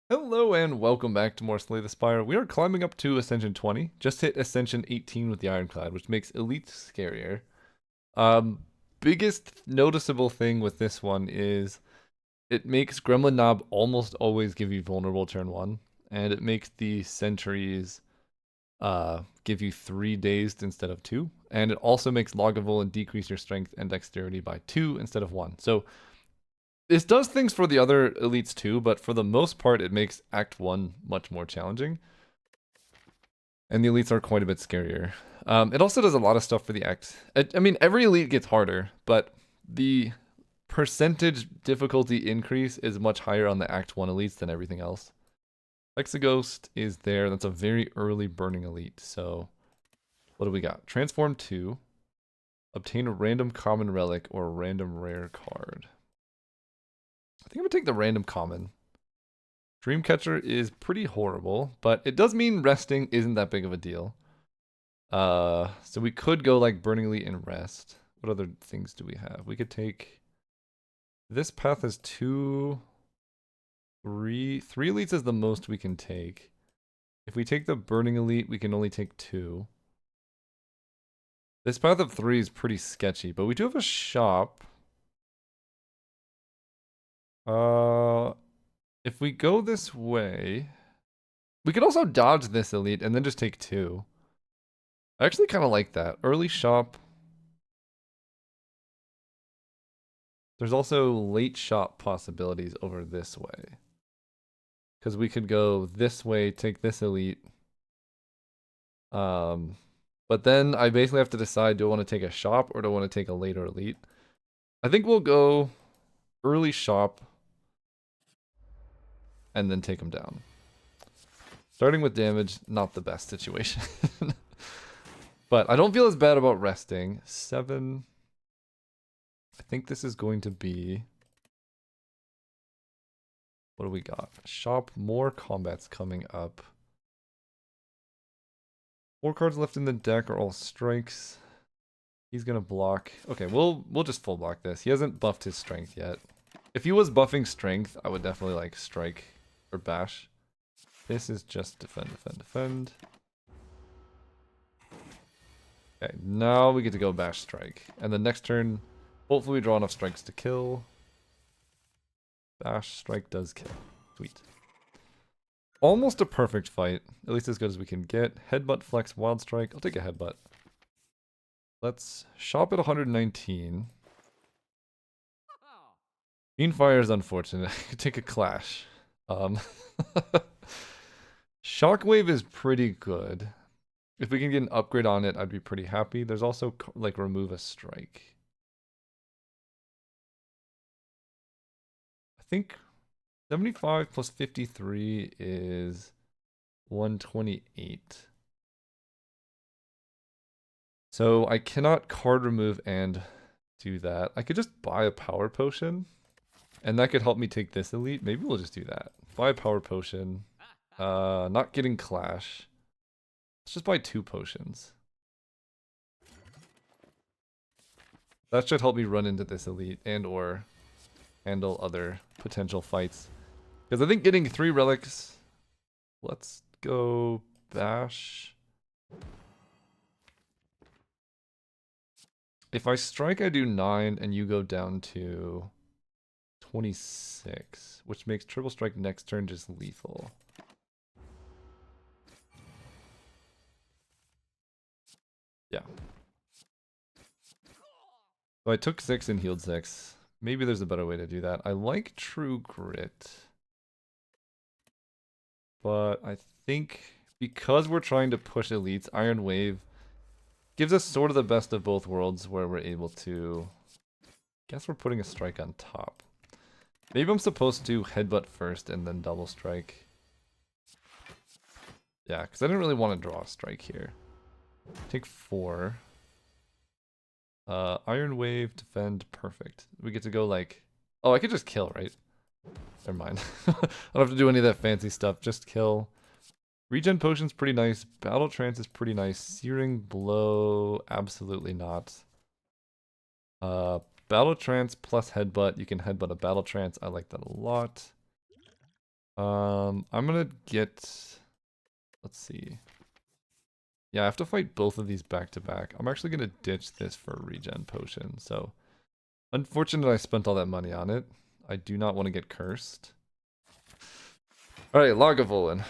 Hello and welcome back to more Slay the Spire. We are climbing up to Ascension 20. Just hit Ascension 18 with the Ironclad, which makes Elite scarier. Um, Biggest noticeable thing with this one is it makes Gremlin Knob almost always give you vulnerable turn 1, and it makes the Sentries give you 3 dazed instead of 2, and it also makes Lagavulin decrease your strength and dexterity by 2 instead of 1. So this does things for the other elites too, but for the most part, it makes Act 1 much more challenging. And the elites are quite a bit scarier. It also does a lot of stuff for the Act. I mean, every elite gets harder, but the percentage difficulty increase is much higher on the Act 1 elites than everything else. Hexaghost is there. That's a very early burning elite. So, what do we got? Transform 2. Obtain a random common relic or a random rare card. I think I'm going to take the random common. Dreamcatcher is pretty horrible, but it does mean resting isn't that big of a deal. So we could go like Burning Elite and rest. What other things do we have? We could take... This path is 2... 3 elites is the most we can take. If we take the Burning Elite, we can only take 2. This path of 3 is pretty sketchy, but we do have a shop. If we go this way, we could also dodge this elite and then just take 2. I actually kind of like that. Early shop. There's also late shop possibilities over this way. Because we could go this way, take this elite. But then I basically have to decide, do I want to take a shop or do I want to take a later elite? I think we'll go early shop and then take them down. Starting with damage, not the best situation. But I don't feel as bad about resting. 7. I think this is going to be... What do we got? Shop, more combats coming up. 4 cards left in the deck are all strikes. He's gonna block. Okay, we'll just full block this. He hasn't buffed his strength yet. If he was buffing strength, I would definitely like strike or bash. This is just defend, defend, defend. Okay, now we get to go bash strike. And the next turn, hopefully we draw enough strikes to kill. Bash strike does kill. Sweet. Almost a perfect fight. At least as good as we can get. Headbutt, flex, wild strike. I'll take a headbutt. Let's shop at 119. Fiendfire is unfortunate. I could take a clash. Shockwave is pretty good. If we can get an upgrade on it, I'd be pretty happy. There's also, like, remove a strike. I think 75 plus 53 is 128. So I cannot card remove and do that. I could just buy a power potion. And that could help me take this elite. Maybe we'll just do that. Buy a power potion. Not getting clash. Let's just buy 2 potions. That should help me run into this elite and or handle other potential fights. Because I think getting 3 relics... Let's go bash. If I strike, I do 9 and you go down to 26, which makes triple strike next turn just lethal. Yeah. So I took 6 and healed 6. Maybe there's a better way to do that. I like True Grit. But I think because we're trying to push elites, Iron Wave gives us sort of the best of both worlds where we're able to... Guess we're putting a strike on top. Maybe I'm supposed to headbutt first and then double strike. Yeah, because I didn't really want to draw a strike here. Take 4. Iron Wave, defend, perfect. We get to go like... Oh, I could just kill, right? Never mind. I don't have to do any of that fancy stuff, just kill. Regen Potion's pretty nice. Battle Trance is pretty nice. Searing Blow, absolutely not. Battle Trance plus Headbutt. You can Headbutt a Battle Trance. I like that a lot. I'm gonna get, let's see. Yeah, I have to fight both of these back to back. I'm actually gonna ditch this for a regen potion. So, unfortunate I spent all that money on it. I do not want to get cursed. All right, Lagavulin.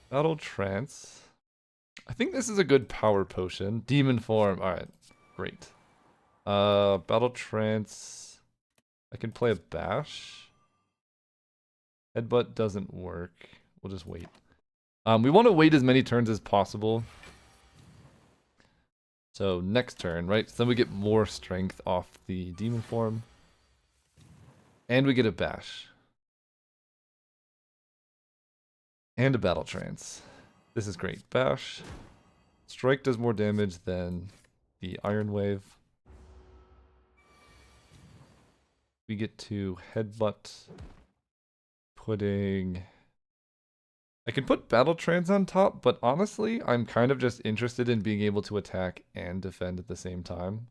Battle Trance. I think this is a good power potion. Demon form. All right, great. Battle Trance. I can play a bash. Headbutt doesn't work. We'll just wait. We want to wait as many turns as possible. So next turn, right? So then we get more strength off the demon form. And we get a bash. And a battle trance. This is great. Bash. Strike does more damage than the Iron Wave. We get to headbutt. Putting... I can put battle trance on top, but honestly, I'm kind of just interested in being able to attack and defend at the same time.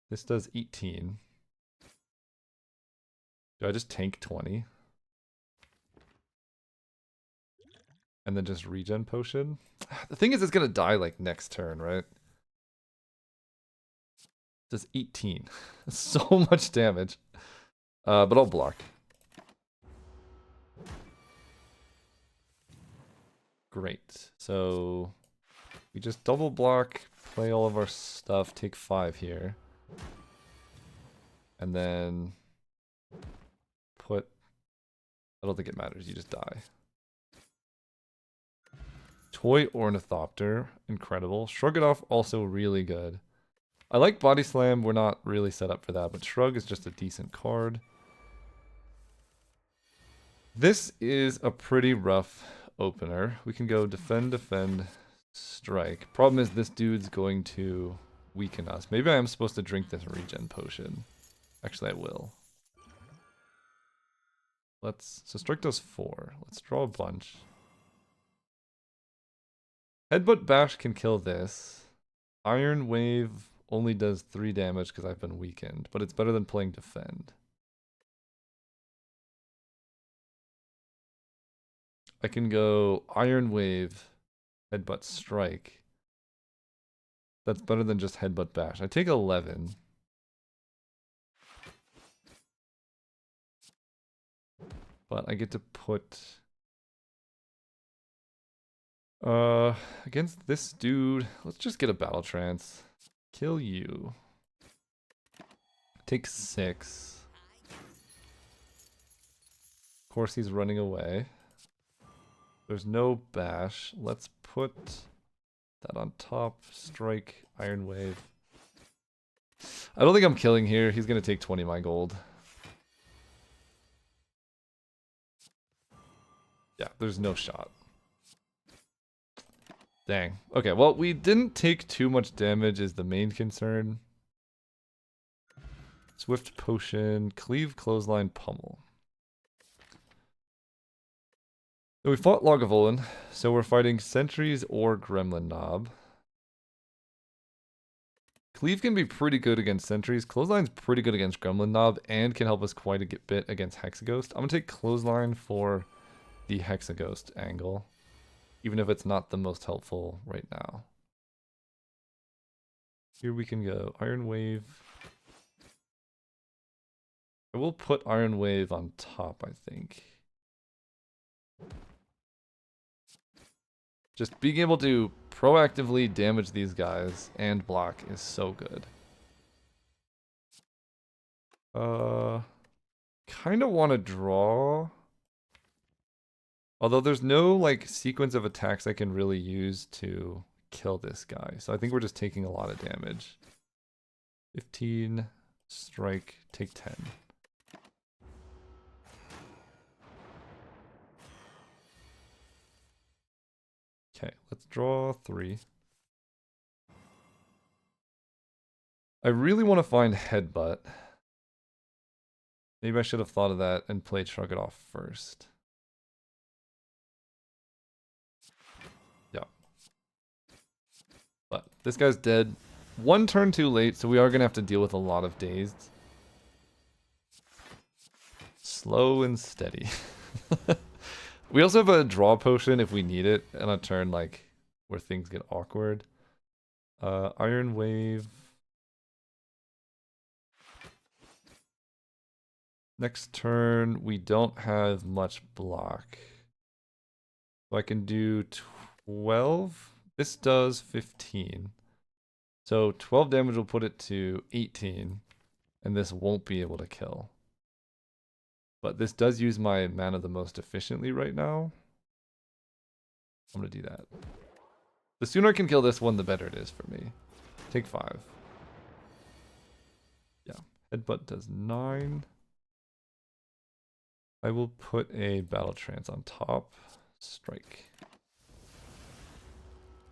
This does 18. Do I just tank 20? And then just regen potion? The thing is, it's gonna die like next turn, right? Does 18. So much damage. But I'll block. Great. So we just double block, play all of our stuff, take 5 here. And then put... I don't think it matters, you just die. Toy Ornithopter, incredible. Shrug It Off, also really good. I like Body Slam, we're not really set up for that, but Shrug is just a decent card. This is a pretty rough opener. We can go defend, defend, strike. Problem is this dude's going to weaken us. Maybe I am supposed to drink this regen potion. Actually, I will. So strike does 4. Let's draw a bunch. Headbutt Bash can kill this. Iron Wave only does 3 damage because I've been weakened, but it's better than playing defend. I can go Iron Wave, Headbutt Strike. That's better than just Headbutt Bash. I take 11. But I get to put... against this dude, let's just get a Battle Trance. Kill you. Take 6. Of course he's running away. There's no bash. Let's put that on top. Strike, Iron Wave. I don't think I'm killing here. He's going to take 20 of my gold. Yeah, there's no shot. Dang. Okay, well, we didn't take too much damage is the main concern. Swift Potion, Cleave, Clothesline, Pummel. So we fought Lagavulin, so we're fighting Sentries or Gremlin Knob. Cleave can be pretty good against Sentries. Clothesline's pretty good against Gremlin Knob and can help us quite a bit against Hexaghost. I'm going to take Clothesline for the Hexaghost angle, even if it's not the most helpful right now. Here we can go Iron Wave. I will put Iron Wave on top, I think. Just being able to proactively damage these guys and block is so good. Kind of want to draw. Although there's no like sequence of attacks I can really use to kill this guy. So I think we're just taking a lot of damage. 15, strike, take 10. Okay, let's draw 3. I really want to find Headbutt. Maybe I should have thought of that and played Shrug It Off first. Yeah. But this guy's dead. 1 turn too late, so we are going to have to deal with a lot of dazed. Slow and steady. We also have a draw potion if we need it on a turn like where things get awkward. Iron Wave. Next turn, we don't have much block. So I can do 12. This does 15. So 12 damage will put it to 18. And this won't be able to kill. But this does use my mana the most efficiently right now. I'm going to do that. The sooner I can kill this one, the better it is for me. Take 5. Yeah. Headbutt does 9. I will put a Battle Trance on top. Strike.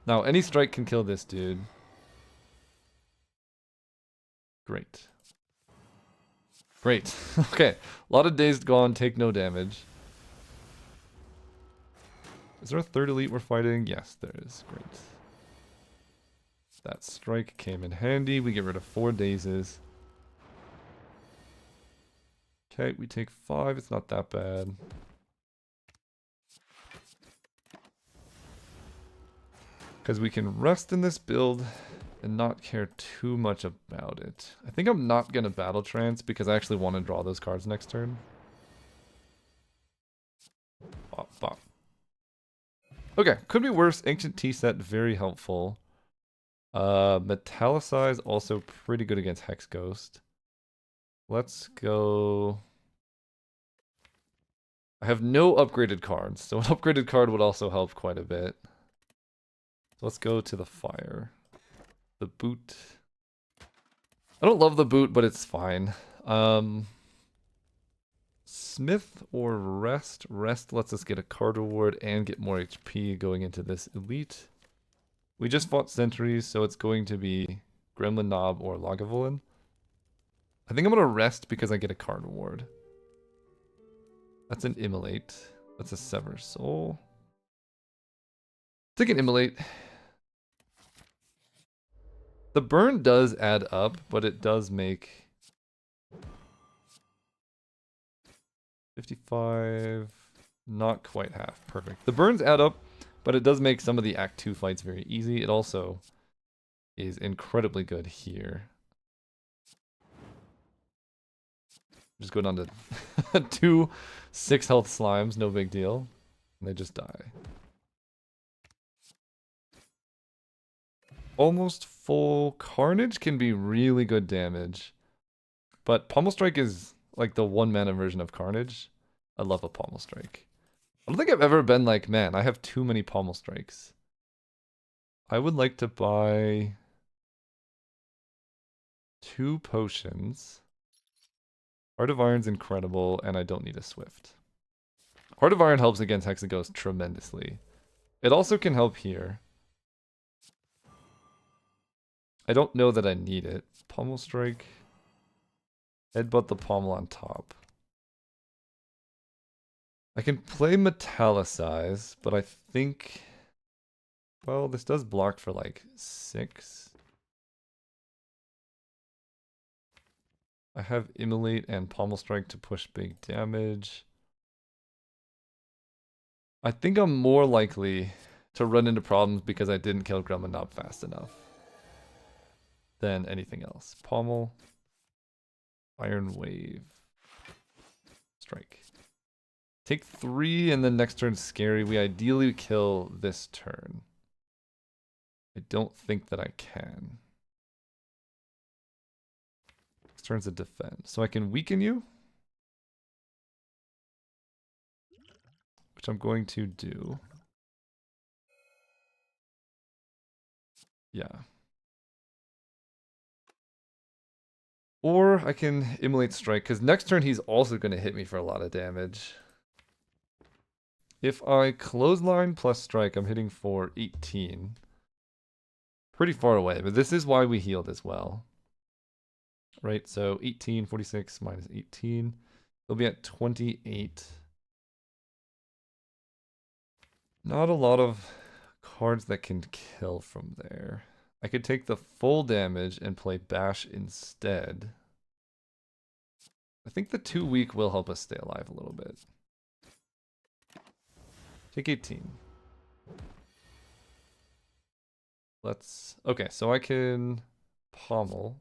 Now, any strike can kill this dude. Great. Great. Okay. A lot of days gone, take no damage. Is there a third elite we're fighting? Yes, there is. Great. That strike came in handy. We get rid of 4 dazes. Okay, we take 5. It's not that bad. Because we can rest in this build and not care too much about it. I think I'm not going to Battle Trance because I actually want to draw those cards next turn. Bop, bop. Okay, could be worse. Ancient Tea Set, very helpful. Metallicize, also pretty good against Hex Ghost. Let's go... I have no upgraded cards, so an upgraded card would also help quite a bit. So let's go to the fire. The boot. I don't love the boot, but it's fine. Smith or rest? Rest lets us get a card reward and get more HP going into this elite. We just fought sentries, so it's going to be Gremlin Knob or Lagavulin. I think I'm going to rest because I get a card reward. That's an Immolate. That's a Sever Soul. Take an Immolate. The burn does add up, but it does make 55, not quite half. Perfect. The burns add up, but it does make some of the Act 2 fights very easy. It also is incredibly good here. Just go down to 2 6 health slimes, no big deal. And they just die. Almost full Carnage can be really good damage. But Pommel Strike is like the 1 mana version of Carnage. I love a Pommel Strike. I don't think I've ever been like, man, I have too many Pommel Strikes. I would like to buy 2 potions. Heart of Iron's incredible, and I don't need a Swift. Heart of Iron helps against Hexaghost tremendously. It also can help here. I don't know that I need it. Pommel Strike. Headbutt the pommel on top. I can play Metallicize, but I think... Well, this does block for like 6. I have Immolate and Pommel Strike to push big damage. I think I'm more likely to run into problems because I didn't kill Gremlin Knob fast enough than anything else. Pommel. Iron Wave. Strike. Take 3 and then next turn scary. We ideally kill this turn. I don't think that I can. Next turn's a defend. So I can weaken you. Which I'm going to do. Yeah. Or I can Immolate Strike, because next turn he's also going to hit me for a lot of damage. If I Clothesline plus Strike, I'm hitting for 18. Pretty far away, but this is why we healed as well. Right, so 18, 46 minus 18. It'll be at 28. Not a lot of cards that can kill from there. I could take the full damage and play Bash instead. I think the 2 weak will help us stay alive a little bit. Take 18. Let's... Okay, so I can pommel.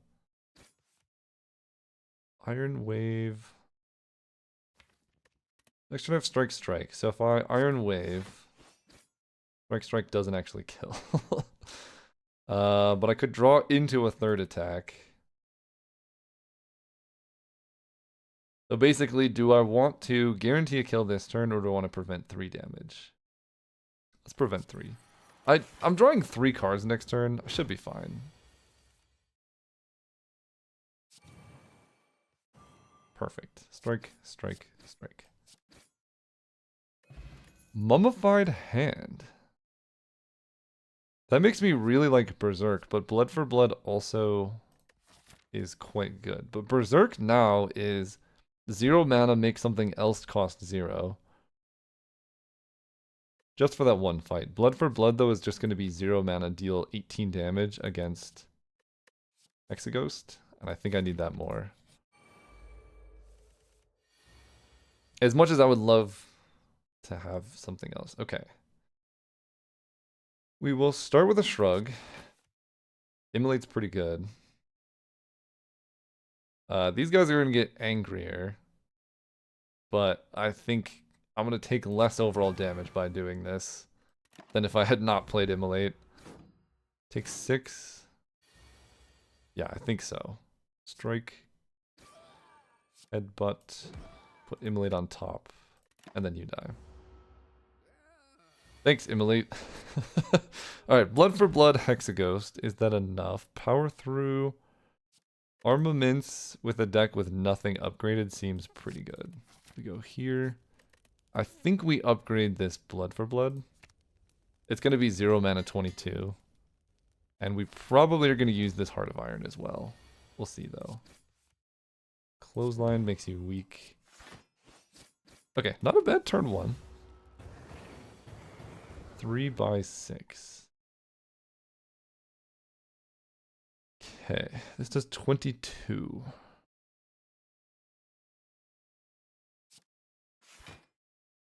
Iron Wave. Next turn I have Strike Strike. So if I Iron Wave... Strike Strike doesn't actually kill. But I could draw into a third attack. So basically, do I want to guarantee a kill this turn, or do I want to prevent 3 damage? Let's prevent 3. I'm drawing 3 cards next turn. I should be fine. Perfect. Strike, strike, strike. Mummified Hand. That makes me really like Berserk, but Blood for Blood also is quite good. But Berserk now is 0 mana, make something else cost 0. Just for that one fight. Blood for Blood, though, is just going to be 0 mana, deal 18 damage against Hexaghost. And I think I need that more. As much as I would love to have something else. Okay. We will start with a Shrug. Immolate's pretty good. These guys are going to get angrier. But I think I'm going to take less overall damage by doing this than if I had not played Immolate. Take 6. Yeah, I think so. Strike. Headbutt. Put Immolate on top. And then you die. Thanks, Immolate. Alright, Blood for Blood, Hexaghost. Is that enough? Power through. Armaments with a deck with nothing upgraded seems pretty good. We go here. I think we upgrade this Blood for Blood. It's going to be 0 mana 22. And we probably are going to use this Heart of Iron as well. We'll see, though. Clothesline makes you weak. Okay, not a bad turn 1. 3 by 6. Okay, this does 22.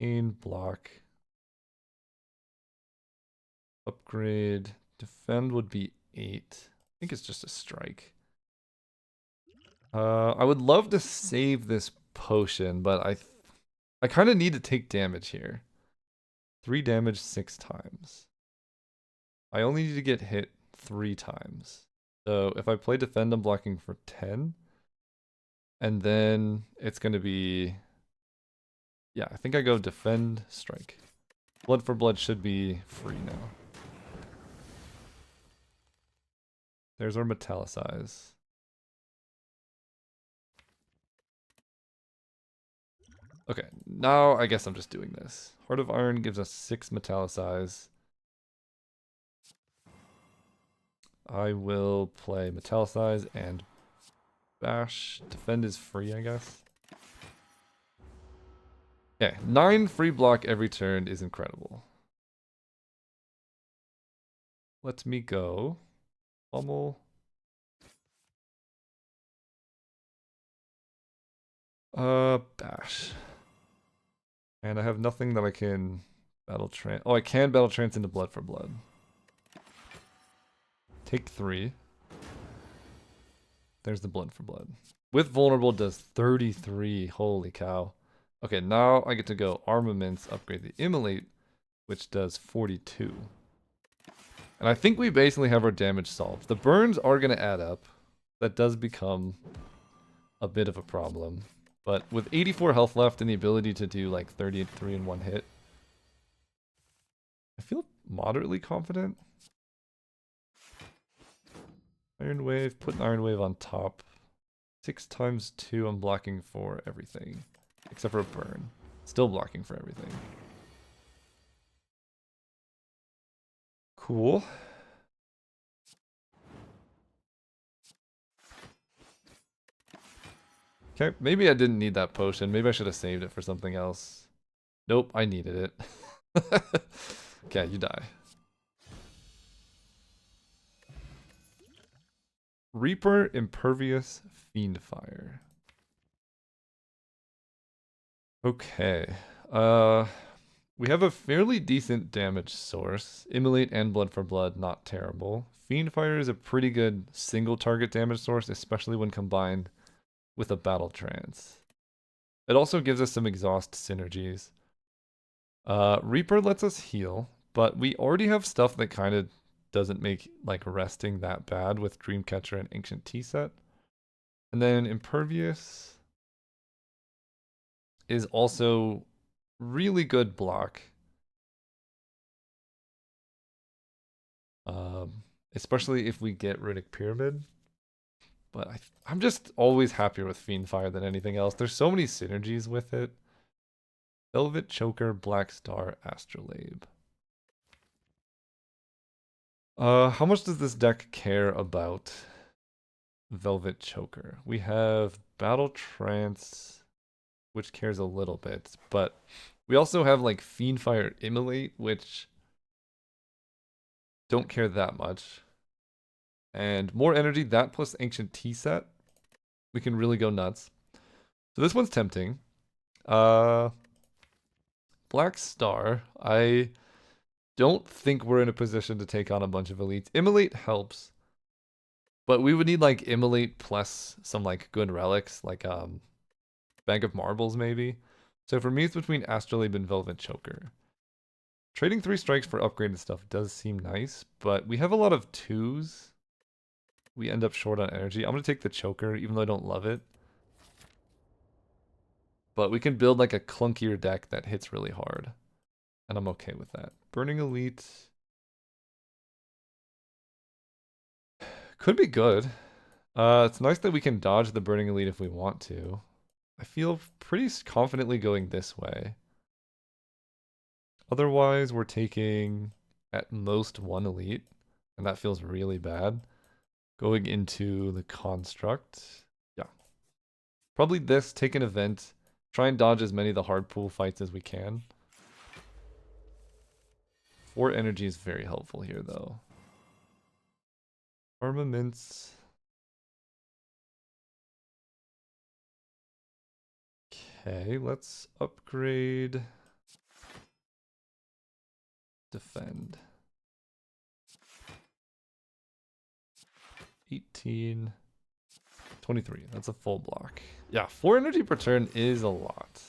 Gain block. Upgrade. Defend would be 8. I think it's just a strike. I would love to save this potion, but I kind of need to take damage here. 3 damage 6 times. I only need to get hit 3 times. So if I play defend, I'm blocking for 10. And then it's going to be... Yeah, I think I go defend, strike. Blood for Blood should be free now. There's our Metallicize. Okay, now I guess I'm just doing this. Heart of Iron gives us 6 Metallicize. I will play Metallicize and Bash. Defend is free, I guess. Okay, 9 free block every turn is incredible. Let me go. Pummel. Bash. And I have nothing that I can battle trance. Oh, I can battle trance into Blood for Blood. Take 3. There's the Blood for Blood. With vulnerable does 33. Holy cow. Okay, now I get to go armaments, upgrade the Immolate, which does 42. And I think we basically have our damage solved. The burns are going to add up. That does become a bit of a problem. But with 84 health left and the ability to do like 33 in one hit, I feel moderately confident. Iron Wave, put an Iron Wave on top. 6 times 2, I'm blocking for everything. Except for a burn. Still blocking for everything. Cool. Okay, maybe I didn't need that potion. Maybe I should have saved it for something else. Nope, I needed it. Okay, you die. Reaper, Impervious, We have a fairly decent damage source. Immolate and Blood for Blood, not terrible. Fiendfire is a pretty good single target damage source, especially when combined with a Battle Trance. It also gives us some exhaust synergies. Reaper lets us heal, but we already have stuff that kind of doesn't make like resting that bad with Dreamcatcher and Ancient Tea set. And then Impervious is also really good block. Especially if we get Runic Pyramid. But I'm just always happier with Fiendfire than anything else. There's so many synergies with it. Velvet Choker, Black Star, Astrolabe. How much does this deck care about Velvet Choker? We have Battle Trance, which cares a little bit, but we also have like Fiendfire Immolate, which don't care that much. And more energy, that plus Ancient Tea set. We can really go nuts. So this one's tempting. Black Star, I don't think we're in a position to take on a bunch of elites. Immolate helps, but we would need like Immolate plus some like good relics, like Bag of Marbles maybe. So for me, it's between Astrolabe and Velvet Choker. Trading 3 strikes for upgraded stuff does seem nice, but we have a lot of 2s. We end up short on energy. I'm going to take the Choker, even though I don't love it. But we can build like a clunkier deck that hits really hard. And I'm okay with that. Burning Elite could be good. It's nice that we can dodge the Burning Elite if we want to. I feel pretty confidently going this way. Otherwise, we're taking at most 1 Elite, and that feels really bad. Going into the Construct. Yeah. Probably this, take an event, try and dodge as many of the hard pool fights as we can. 4 energy is very helpful here, though. Armaments. Okay, let's upgrade. Defend. 18. 23. That's a full block. Yeah, 4 energy per turn is a lot.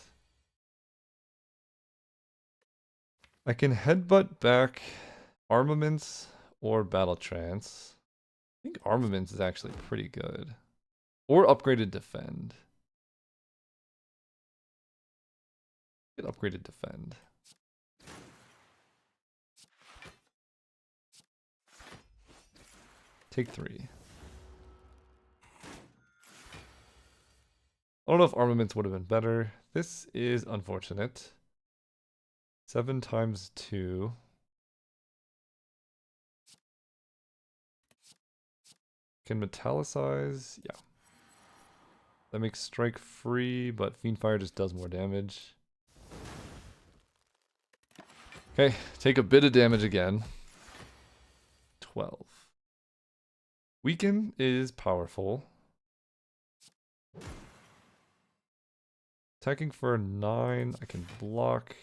I can headbutt back armaments or battle trance. I think armaments is actually pretty good. Or upgraded defend. Get upgraded defend. Take 3. I don't know if armaments would have been better. This is unfortunate. 7 times 2. Can metallicize. Yeah. That makes strike free, but Fiendfire just does more damage. Okay, take a bit of damage again. 12. Weaken is powerful. Attacking for 9, I can block.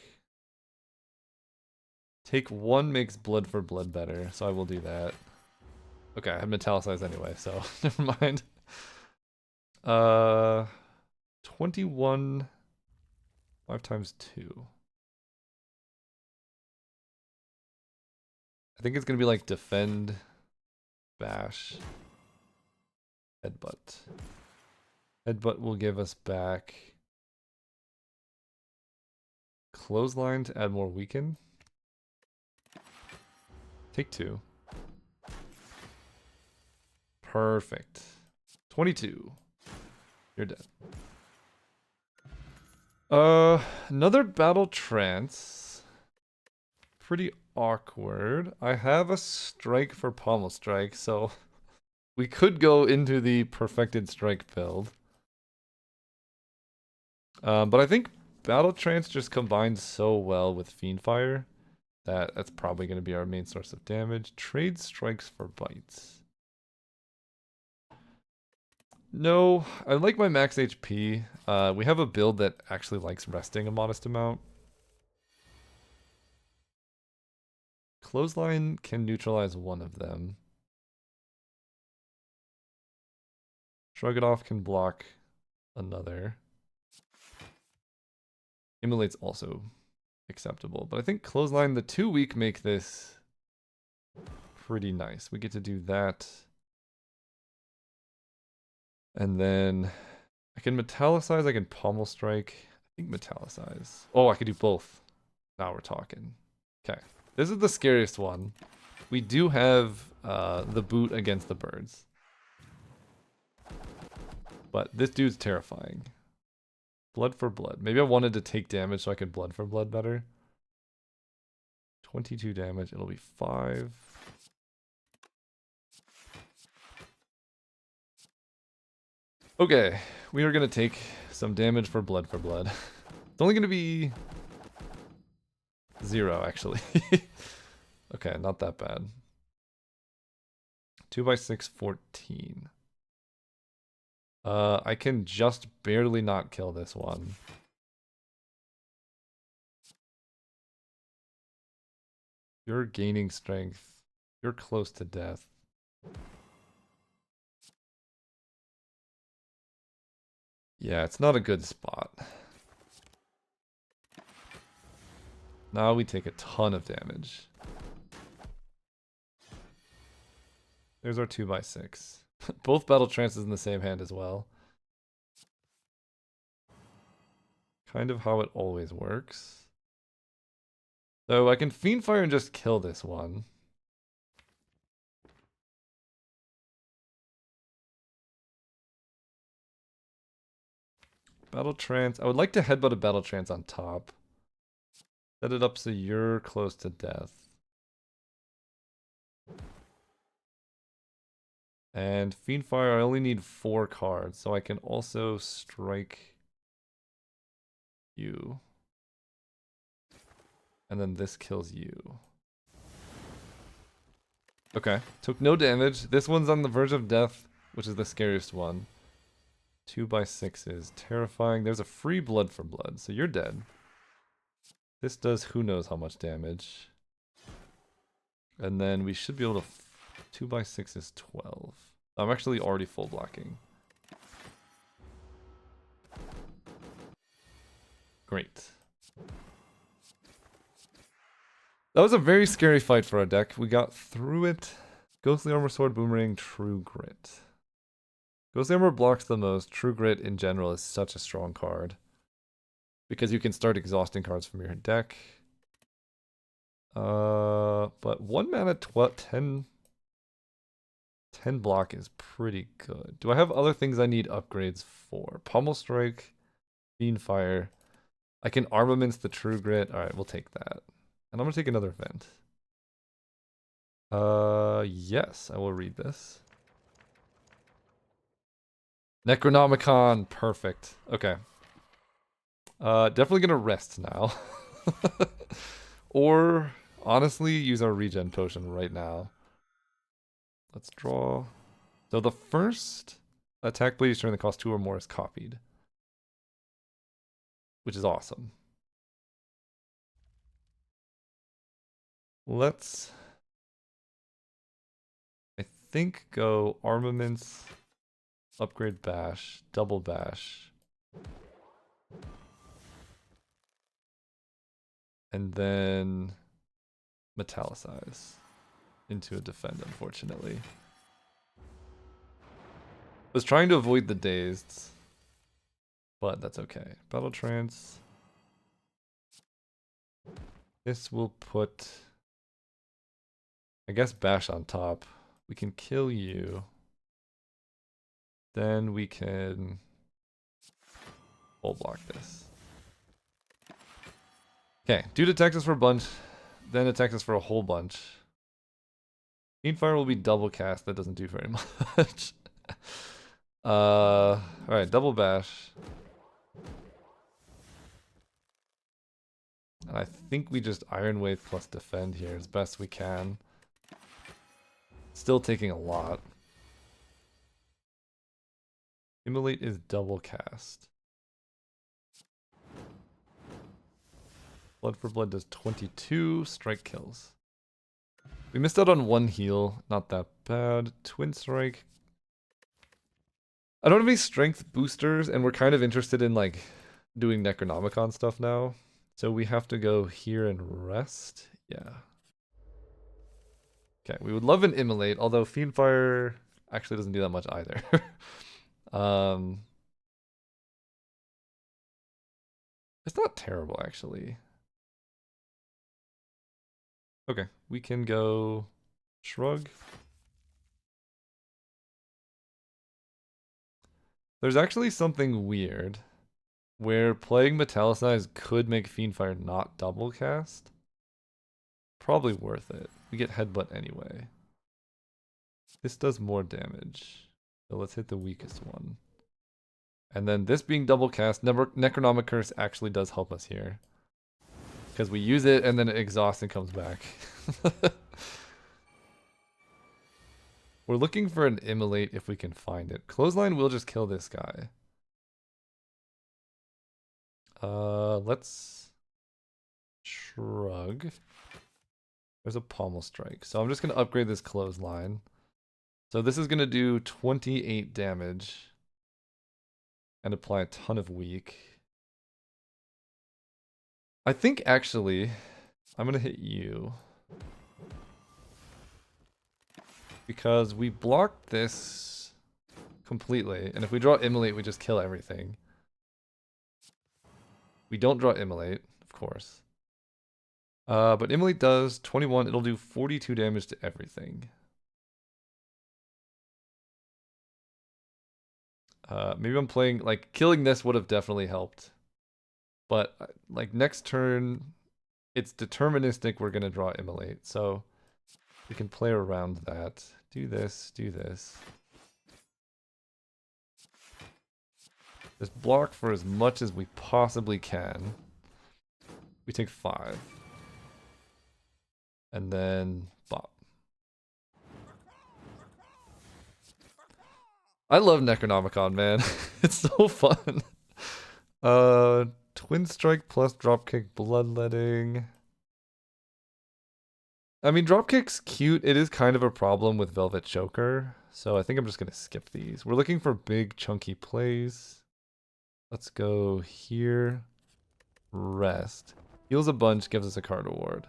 Take 1 makes blood for blood better, so I will do that. Okay, I have metallicize anyway, so never mind. 21 5 times 2. I think it's gonna be like defend, bash, headbutt. Headbutt will give us back clothesline to add more weaken. Take 2. Perfect. 22. You're dead. Another battle trance. Pretty awkward. I have a strike for pommel strike, so we could go into the perfected strike build. But I think battle trance just combines so well with Fiendfire that that's probably going to be our main source of damage. Trade strikes for bites. No, I like my max HP. We have a build that actually likes resting a modest amount. Clothesline can neutralize one of them. Shrug it off can block another. Immolates also acceptable. But I think Clothesline, the 2 weak make this pretty nice. We get to do that. And then I can metallicize, I can pommel strike. I think metallicize. Oh, I could do both. Now we're talking. Okay. This is the scariest one. We do have the boot against the birds. But this dude's terrifying. Blood for blood. Maybe I wanted to take damage so I could blood for blood better. 22 damage. It'll be 5. Okay. We are going to take some damage for blood for blood. It's only going to be 0, actually. Okay, not that bad. 2 by 6, 14. I can just barely not kill this one. You're gaining strength. You're close to death. Yeah, it's not a good spot. Now we take a ton of damage. There's our 2 by 6. Both battle trances in the same hand as well. Kind of how it always works. So I can Fiendfire and just kill this one. Battle trance. I would like to headbutt a battle trance on top. Set it up so you're close to death. And Fiendfire, I only need 4 cards, so I can also strike you. And then this kills you. Okay, took no damage. This one's on the verge of death, which is the scariest one. 2 by 6 is terrifying. There's a free blood for blood, so you're dead. This does who knows how much damage. And then we should be able to... 2 by 6 is 12. I'm actually already full blocking. Great. That was a very scary fight for our deck. We got through it. Ghostly Armor, Sword, Boomerang, True Grit. Ghostly Armor blocks the most. True Grit in general is such a strong card. Because you can start exhausting cards from your deck. But 1 mana, 10 block is pretty good. Do I have other things I need upgrades for? Pommel Strike, Fiendfire. I can Armaments the True Grit. Alright, we'll take that. And I'm going to take another event. Yes, I will read this. Necronomicon, perfect. Okay. Definitely going to rest now. Or, honestly, use our regen potion right now. Let's draw. So the first attack blade turn that costs 2 or more is copied. Which is awesome. Let's, I think, go Armaments, upgrade Bash, double Bash. And then Metallicize into a defend, unfortunately. Was trying to avoid the dazed, but that's okay. Battle Trance. This will put, I guess, Bash on top. We can kill you. Then we can full block this. Okay, dude attacks us for a bunch, then attacks us for a whole bunch. Fiendfire will be double cast, that doesn't do very much. Alright, double bash. And I think we just Iron Wave plus defend here as best we can. Still taking a lot. Immolate is double cast. Blood for blood does 22, strike kills. We missed out on one heal. Not that bad. Twin Strike. I don't have any strength boosters, and we're kind of interested in like doing Necronomicon stuff now. So we have to go here and rest. Yeah. Okay, we would love an Immolate, although Fiendfire actually doesn't do that much either. um, it's not terrible, actually. Okay, we can go Shrug. There's actually something weird where playing Metallicize could make Fiendfire not double cast. Probably worth it. We get Headbutt anyway. This does more damage. So let's hit the weakest one. And then this being double cast, Necronomic Curse actually does help us here. Because we use it and then it exhausts and comes back. We're looking for an Immolate if we can find it. Clothesline will just kill this guy. Let's Shrug. There's a Pommel Strike. So I'm just going to upgrade this Clothesline. So this is going to do 28 damage. And apply a ton of weak. I think actually, I'm going to hit you. Because we blocked this completely. And if we draw Immolate, we just kill everything. We don't draw Immolate, of course. But Immolate does 21. It'll do 42 damage to everything. Maybe I'm playing, like, killing this would have definitely helped. But, like, next turn, it's deterministic we're going to draw Immolate. So, we can play around that. Do this, do this. Just block for as much as we possibly can. We take 5. And then, bop. I love Necronomicon, man. It's so fun. Twin Strike plus Dropkick Bloodletting. I mean, Dropkick's cute. It is kind of a problem with Velvet Choker. So I think I'm just going to skip these. We're looking for big, chunky plays. Let's go here. Rest. Heals a bunch, gives us a card award.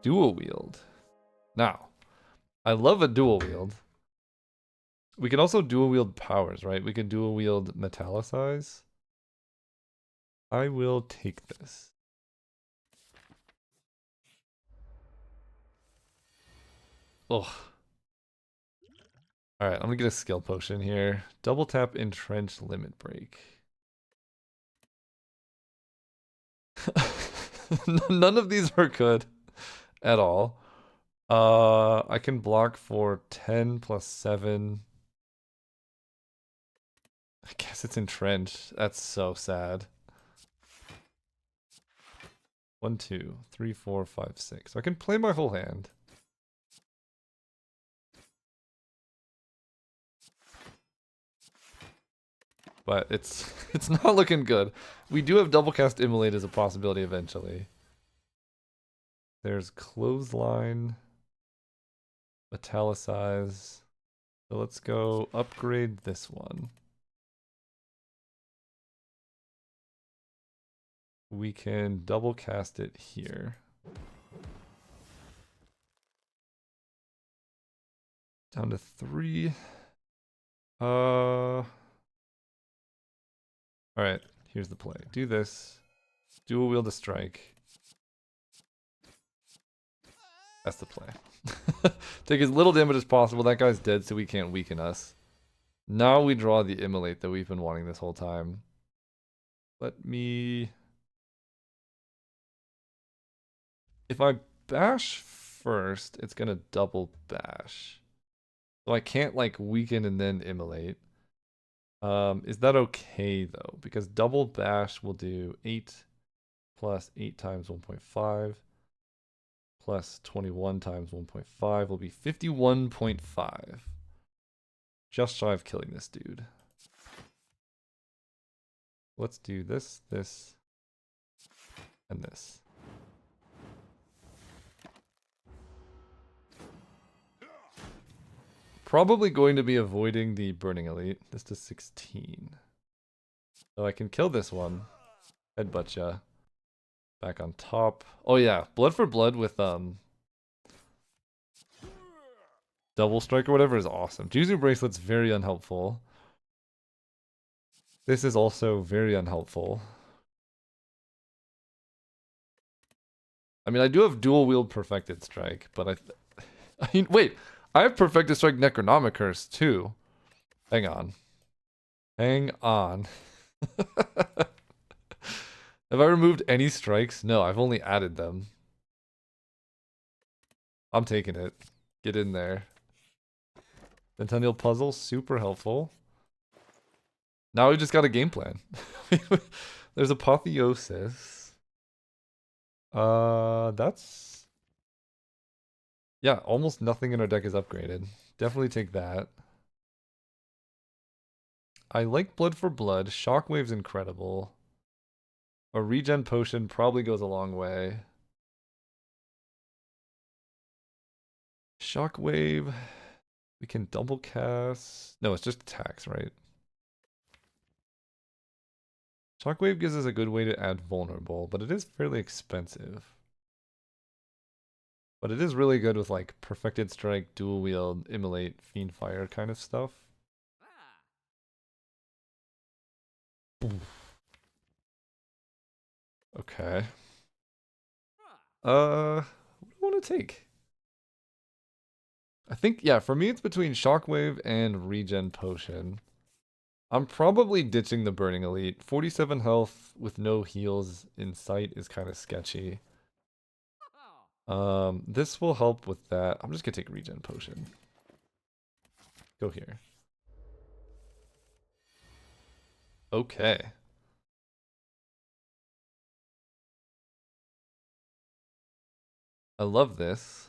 Dual wield. Now, I love a dual wield. We can also dual wield powers, right? We can dual wield Metallicize. I will take this. Ugh. Alright, I'm gonna get a skill potion here. Double tap Entrench Limit Break. None of these are good at all. I can block for 10 plus 7. I guess it's Entrench. That's so sad. 1, 2, 3, 4, 5, 6. So I can play my whole hand. But it's not looking good. We do have double cast Immolate as a possibility eventually. There's Clothesline, Metallicize. So let's go upgrade this one. We can double cast it here. Down to 3. Alright, here's the play. Do this. Dual wield a strike. That's the play. Take as little damage as possible. That guy's dead, so we can't weaken us. Now we draw the Immolate that we've been wanting this whole time. Let me... If I bash first, it's gonna double bash. So I can't, like, weaken and then Immolate. Is that okay, though? Because double bash will do 8 plus 8 times 1.5 plus 21 times 1.5 will be 51.5. Just shy of killing this dude. Let's do this, this, and this. Probably going to be avoiding the Burning Elite. This does 16. So I can kill this one. Headbutt ya. Back on top. Oh yeah, blood for blood with double strike or whatever is awesome. Juzu bracelet's very unhelpful. This is also very unhelpful. I mean, I do have dual wield perfected strike, but I mean, wait, I have perfected strike Necronomicon too. Hang on. Hang on. Have I removed any strikes? No, I've only added them. I'm taking it. Get in there. Centennial puzzle, super helpful. Now we just got a game plan. There's apotheosis. That's... Yeah, almost nothing in our deck is upgraded. Definitely take that. I like blood for blood. Shockwave's incredible. A regen potion probably goes a long way. Shockwave. We can double cast. No, it's just attacks, right? Shockwave gives us a good way to add vulnerable, but it is fairly expensive. But it is really good with like perfected strike, dual wield, immolate, fiend fire kind of stuff. Okay. What do I want to take? I think, yeah, for me it's between Shockwave and Regen Potion. I'm probably ditching the Burning Elite. 47 health with no heals in sight is kind of sketchy. This will help with that. I'm just gonna take Regen Potion. Go here. Okay. I love this.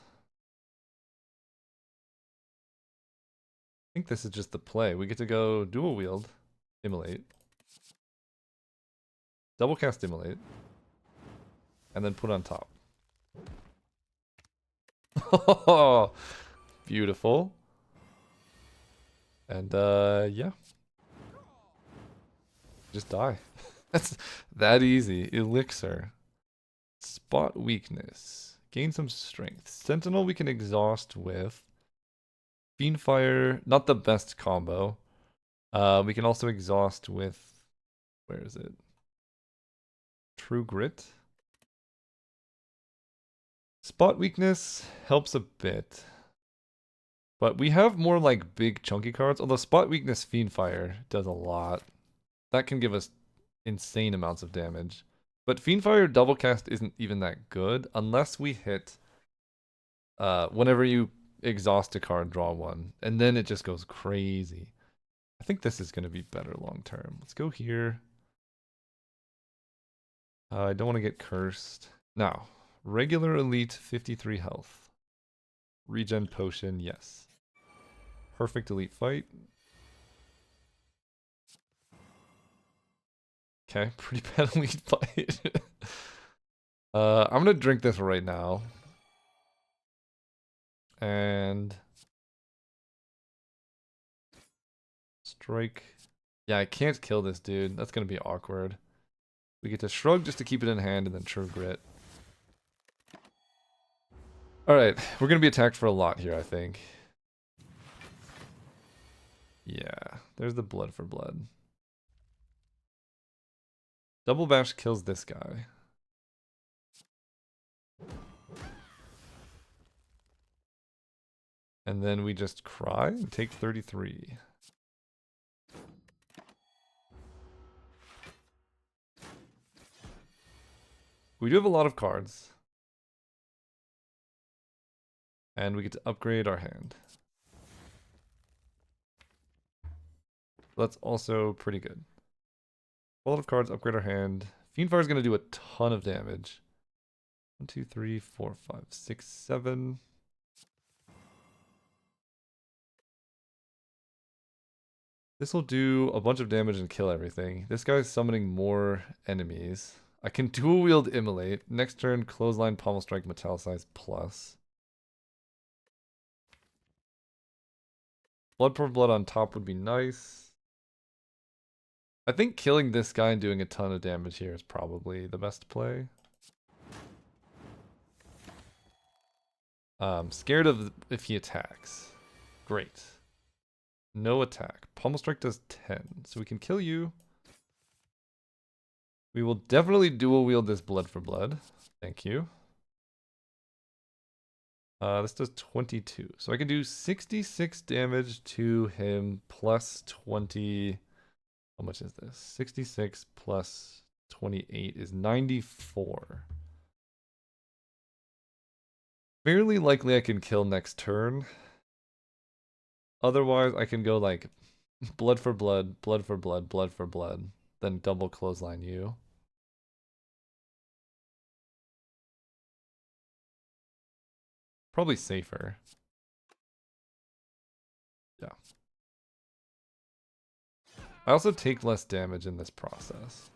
I think this is just the play. We get to go dual wield, immolate, double cast immolate, and then put on top. Oh, beautiful. And yeah. Just die. That's that easy. Elixir. Spot weakness. Gain some strength. Sentinel we can exhaust with. Fiendfire, not the best combo. We can also exhaust with, where is it? True Grit. Spot weakness helps a bit. But we have more like big chunky cards, although spot weakness Fiendfire does a lot. That can give us insane amounts of damage. But Fiendfire double cast isn't even that good unless we hit whenever you exhaust a card, draw one. And then it just goes crazy. I think this is going to be better long term. Let's go here. I don't want to get cursed. Now, regular elite 53 health. Regen potion, yes. Perfect elite fight. Okay, pretty bad elite fight. I'm gonna drink this right now. And strike. Yeah, I can't kill this dude. That's gonna be awkward. We get to shrug just to keep it in hand and then true grit. Alright, we're gonna be attacked for a lot here, I think. Yeah, there's the blood for blood. Double bash kills this guy. And then we just cry and take 33. We do have a lot of cards. And we get to upgrade our hand. That's also pretty good. A lot of cards, upgrade our hand. Fiendfire is going to do a ton of damage. 1, 2, 3, 4, 5, 6, 7. This will do a bunch of damage and kill everything. This guy's summoning more enemies. I can dual wield Immolate. Next turn, Clothesline, Pommel Strike, Metallicize plus. Blood for blood on top would be nice. I think killing this guy and doing a ton of damage here is probably the best play. Scared of if he attacks. Great. No attack. Pummel Strike does 10, so we can kill you. We will definitely dual wield this blood for blood. Thank you. This does 22. So I can do 66 damage to him plus 20. How much is this? 66 plus 28 is 94. Fairly likely I can kill next turn. Otherwise, I can go like blood for blood, blood for blood, blood for blood, then double clothesline you. Probably safer. Yeah. I also take less damage in this process.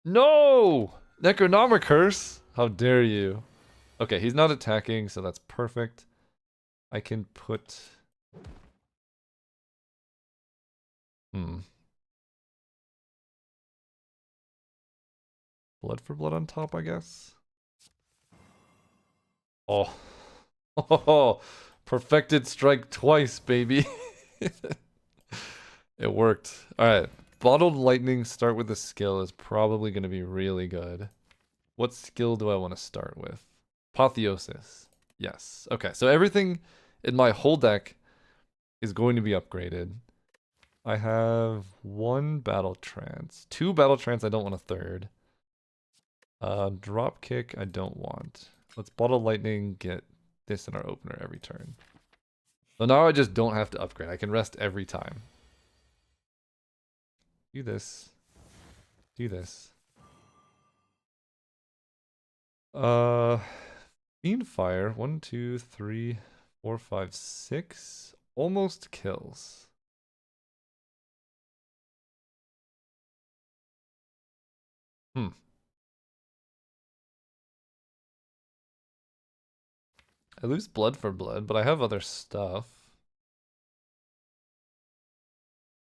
No! Necronomicon! How dare you? Okay, he's not attacking, so that's perfect. I can put... Blood for blood on top, I guess? Oh. Oh, perfected strike twice, baby. It worked. Alright. Bottled lightning, start with the skill, is probably going to be really good. What skill do I want to start with? Apotheosis. Yes. Okay, so everything in my whole deck is going to be upgraded. I have 1 battle trance. 2 battle trance, I don't want a third. Drop kick, I don't want. Let's bottle lightning, get this in our opener every turn. So now I just don't have to upgrade. I can rest every time. Do this. Do this. Fiend Fire. 1, 2, 3, 4, 5, 6. Almost kills. I lose blood for blood, but I have other stuff.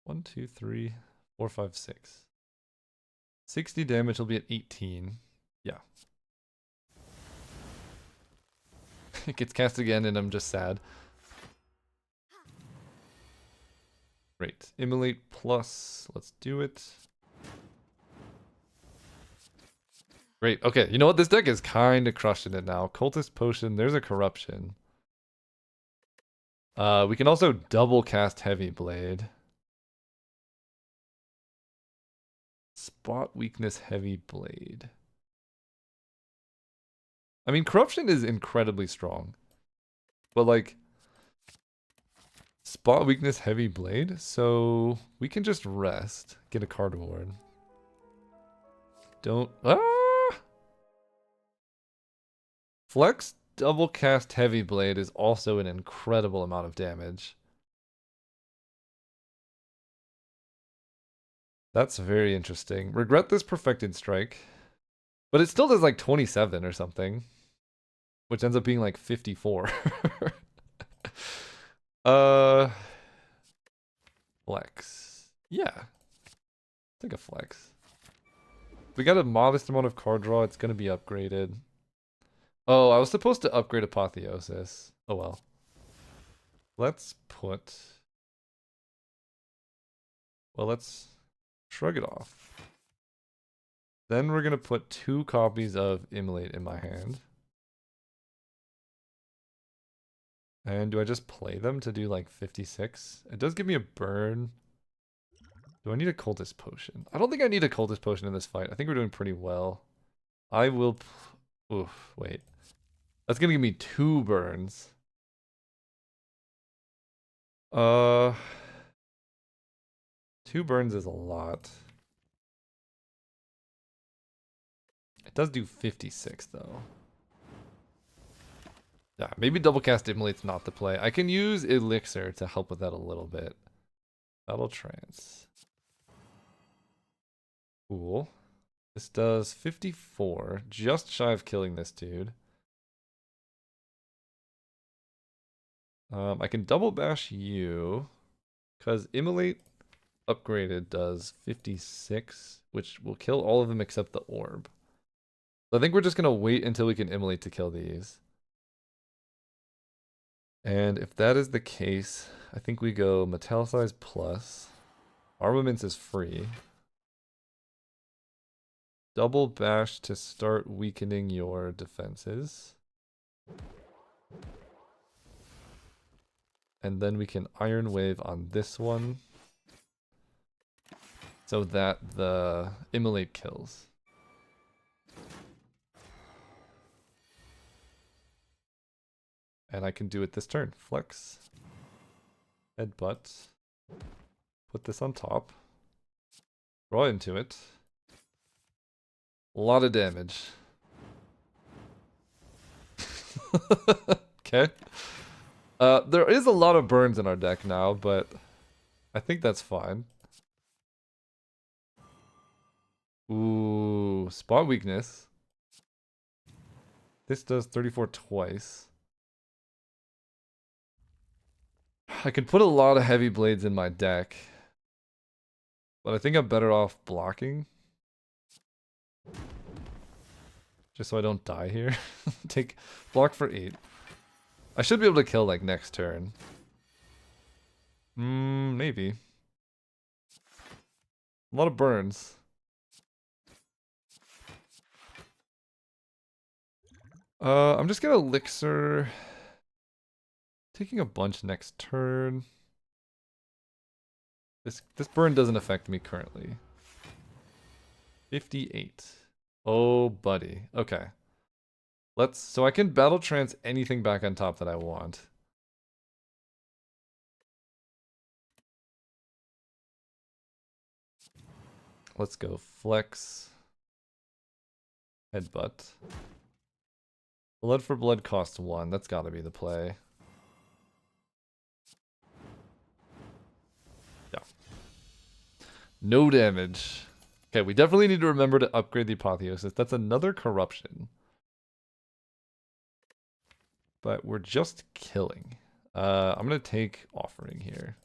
1, 2, 3, 4, 5, 6. 60 damage will be at 18. Yeah. It gets cast again and I'm just sad. Great. Immolate plus. Let's do it. Great. Okay, you know what? This deck is kind of crushing it now. Cultist Potion. There's a Corruption. We can also double cast Heavy Blade. Spot Weakness Heavy Blade. I mean, Corruption is incredibly strong. But like... Spot Weakness Heavy Blade? So... We can just rest. Get a card ward. Don't... Ah! Flex double cast Heavy Blade is also an incredible amount of damage. That's very interesting. Regret this Perfected Strike. But it still does like 27 or something. Which ends up being like 54. Flex. Yeah. Take a flex. We got a modest amount of card draw. It's going to be upgraded. Oh, I was supposed to upgrade Apotheosis. Oh well. Let's put... Well, let's shrug it off. Then we're going to put 2 copies of Immolate in my hand. And do I just play them to do like 56? It does give me a burn. Do I need a Cultist Potion? I don't think I need a Cultist Potion in this fight. I think we're doing pretty well. I will... Oof, wait. That's gonna give me 2 burns. 2 burns is a lot. It does do 56 though. Yeah, maybe double cast Immolate's not the play. I can use Elixir to help with that a little bit. Battle Trance. Cool. This does 54, just shy of killing this dude. I can double bash you because Immolate upgraded does 56, which will kill all of them except the orb. So I think we're just going to wait until we can Immolate to kill these. And if that is the case, I think we go Metallicize plus. Armaments is free. Double bash to start weakening your defenses. And then we can Iron Wave on this one. So that the Immolate kills. And I can do it this turn. Flex. Headbutt. Put this on top. Draw into it. A lot of damage. Okay. There is a lot of burns in our deck now, but I think that's fine. Ooh, spot weakness. This does 34 twice. I could put a lot of heavy blades in my deck, but I think I'm better off blocking. Just so I don't die here. Take block for 8. I should be able to kill like next turn. Maybe. A lot of burns. I'm just gonna elixir. Taking a bunch next turn. This burn doesn't affect me currently. 58. Oh, buddy. Okay. So I can battle trance anything back on top that I want. Let's go flex. Headbutt. Blood for blood costs 1. That's gotta be the play. Yeah. No damage. Okay, we definitely need to remember to upgrade the Apotheosis. That's another corruption. But we're just killing. I'm gonna take offering here.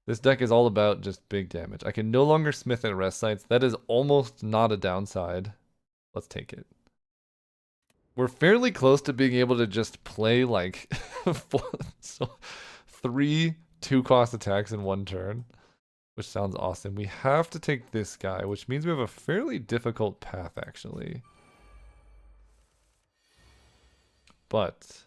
This deck is all about just big damage. I can no longer smith at rest sites. That is almost not a downside. Let's take it. We're fairly close to being able to just play like 3 2-cost attacks in one turn, which sounds awesome. We have to take this guy, which means we have a fairly difficult path actually. But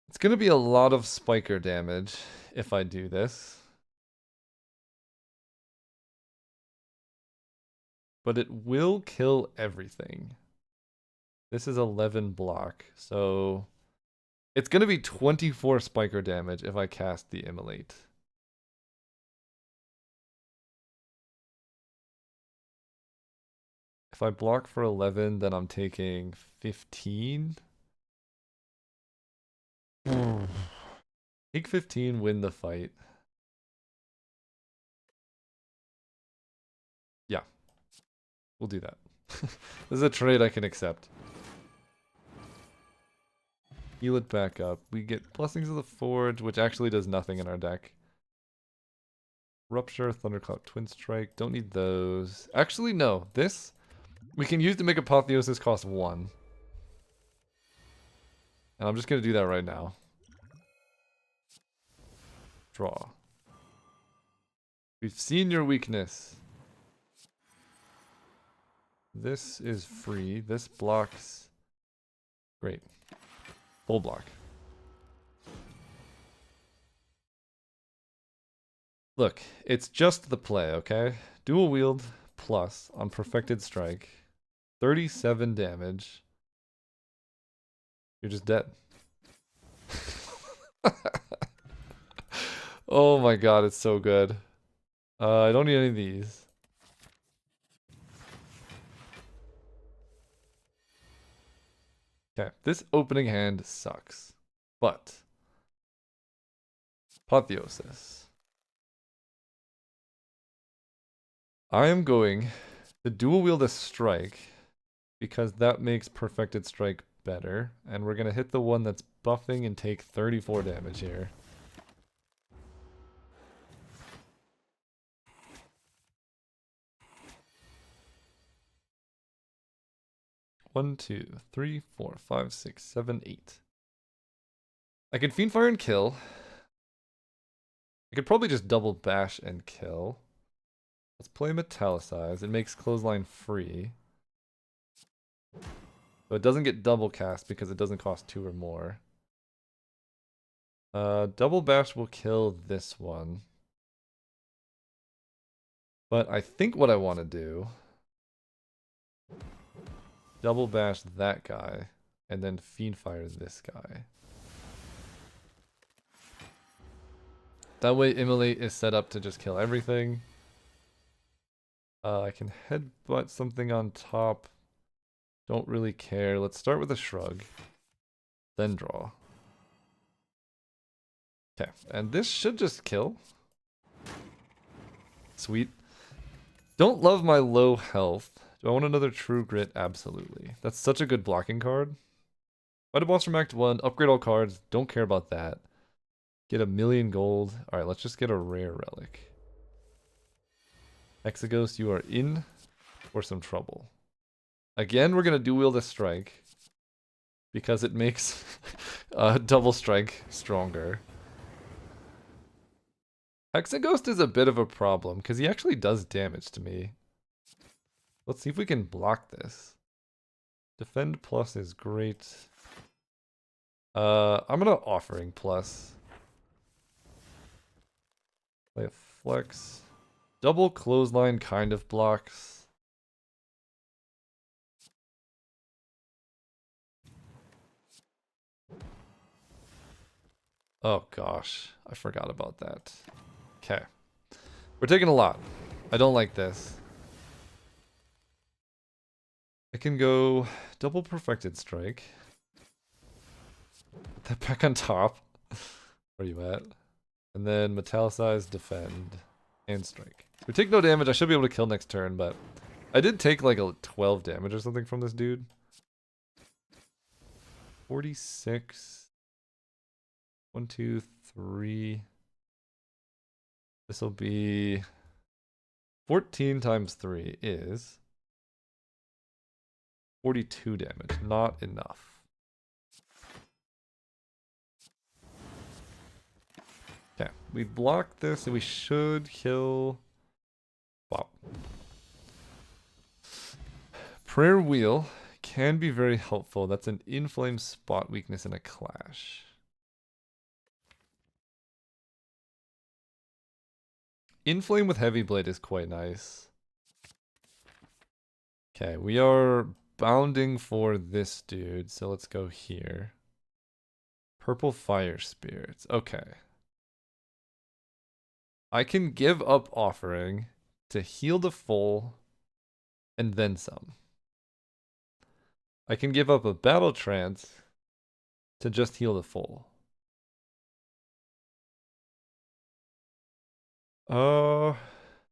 it's gonna be a lot of spiker damage if I do this. But it will kill everything. This is 11 block, so it's gonna be 24 spiker damage if I cast the Immolate. If I block for 11, then I'm taking 15. Take 15, win the fight. Yeah. We'll do that. This is a trade I can accept. Heal it back up. We get Blessings of the Forge, which actually does nothing in our deck. Rupture, Thunderclap, Twin Strike. Don't need those. Actually, no. This we can use to make Apotheosis cost 1. And I'm just going to do that right now. Draw. We've seen your weakness. This is free. This blocks. Great. Full block. Look, it's just the play, okay? Dual wield plus on Perfected Strike. 37 damage. You're just dead. Oh my god, it's so good. I don't need any of these. Okay, this opening hand sucks. But Apotheosis. I am going to dual wield a strike because that makes perfected strike better. And we're going to hit the one that's buffing and take 34 damage here. One, two, three, four, five, six, seven, 8. I could Fiendfire and kill. I could probably just double bash and kill. Let's play Metallicize. It makes Clothesline free. So it doesn't get double cast because it doesn't cost 2 or more. Double bash will kill this one. But I think what I want to do, double bash that guy, and then Fiendfire this guy. That way Immolate is set up to just kill everything. I can headbutt something on top. Don't really care. Let's start with a shrug. Then draw. Okay, and this should just kill. Sweet. Don't love my low health. Do I want another True Grit? Absolutely. That's such a good blocking card. Fight a boss from Act 1, upgrade all cards, don't care about that. Get 1,000,000 gold. Alright, let's just get a rare relic. Hexaghost, you are in for some trouble. Again, we're going to dual wield a strike. Because it makes double strike stronger. Hexaghost is a bit of a problem, because he actually does damage to me. Let's see if we can block this. Defend plus is great. I'm gonna Offering plus. Play a flex. Double clothesline kind of blocks. Oh gosh, I forgot about that. Okay. We're taking a lot. I don't like this. I can go double perfected strike. Put that back on top. Where are you at? And then metallicize, defend, and strike. We take no damage. I should be able to kill next turn, but I did take like a 12 damage or something from this dude. 46. 1, 2, 3. This will be 14 times 3 is 42 damage. Not enough. Okay, we block this and we should kill. Wow. Prayer Wheel can be very helpful. That's an inflame spot weakness in a clash. Inflame with Heavy Blade is quite nice. Okay, we are bounding for this dude, so let's go here. Purple Fire Spirits. Okay. I can give up Offering to heal the full and then some. I can give up a Battle Trance to just heal the full.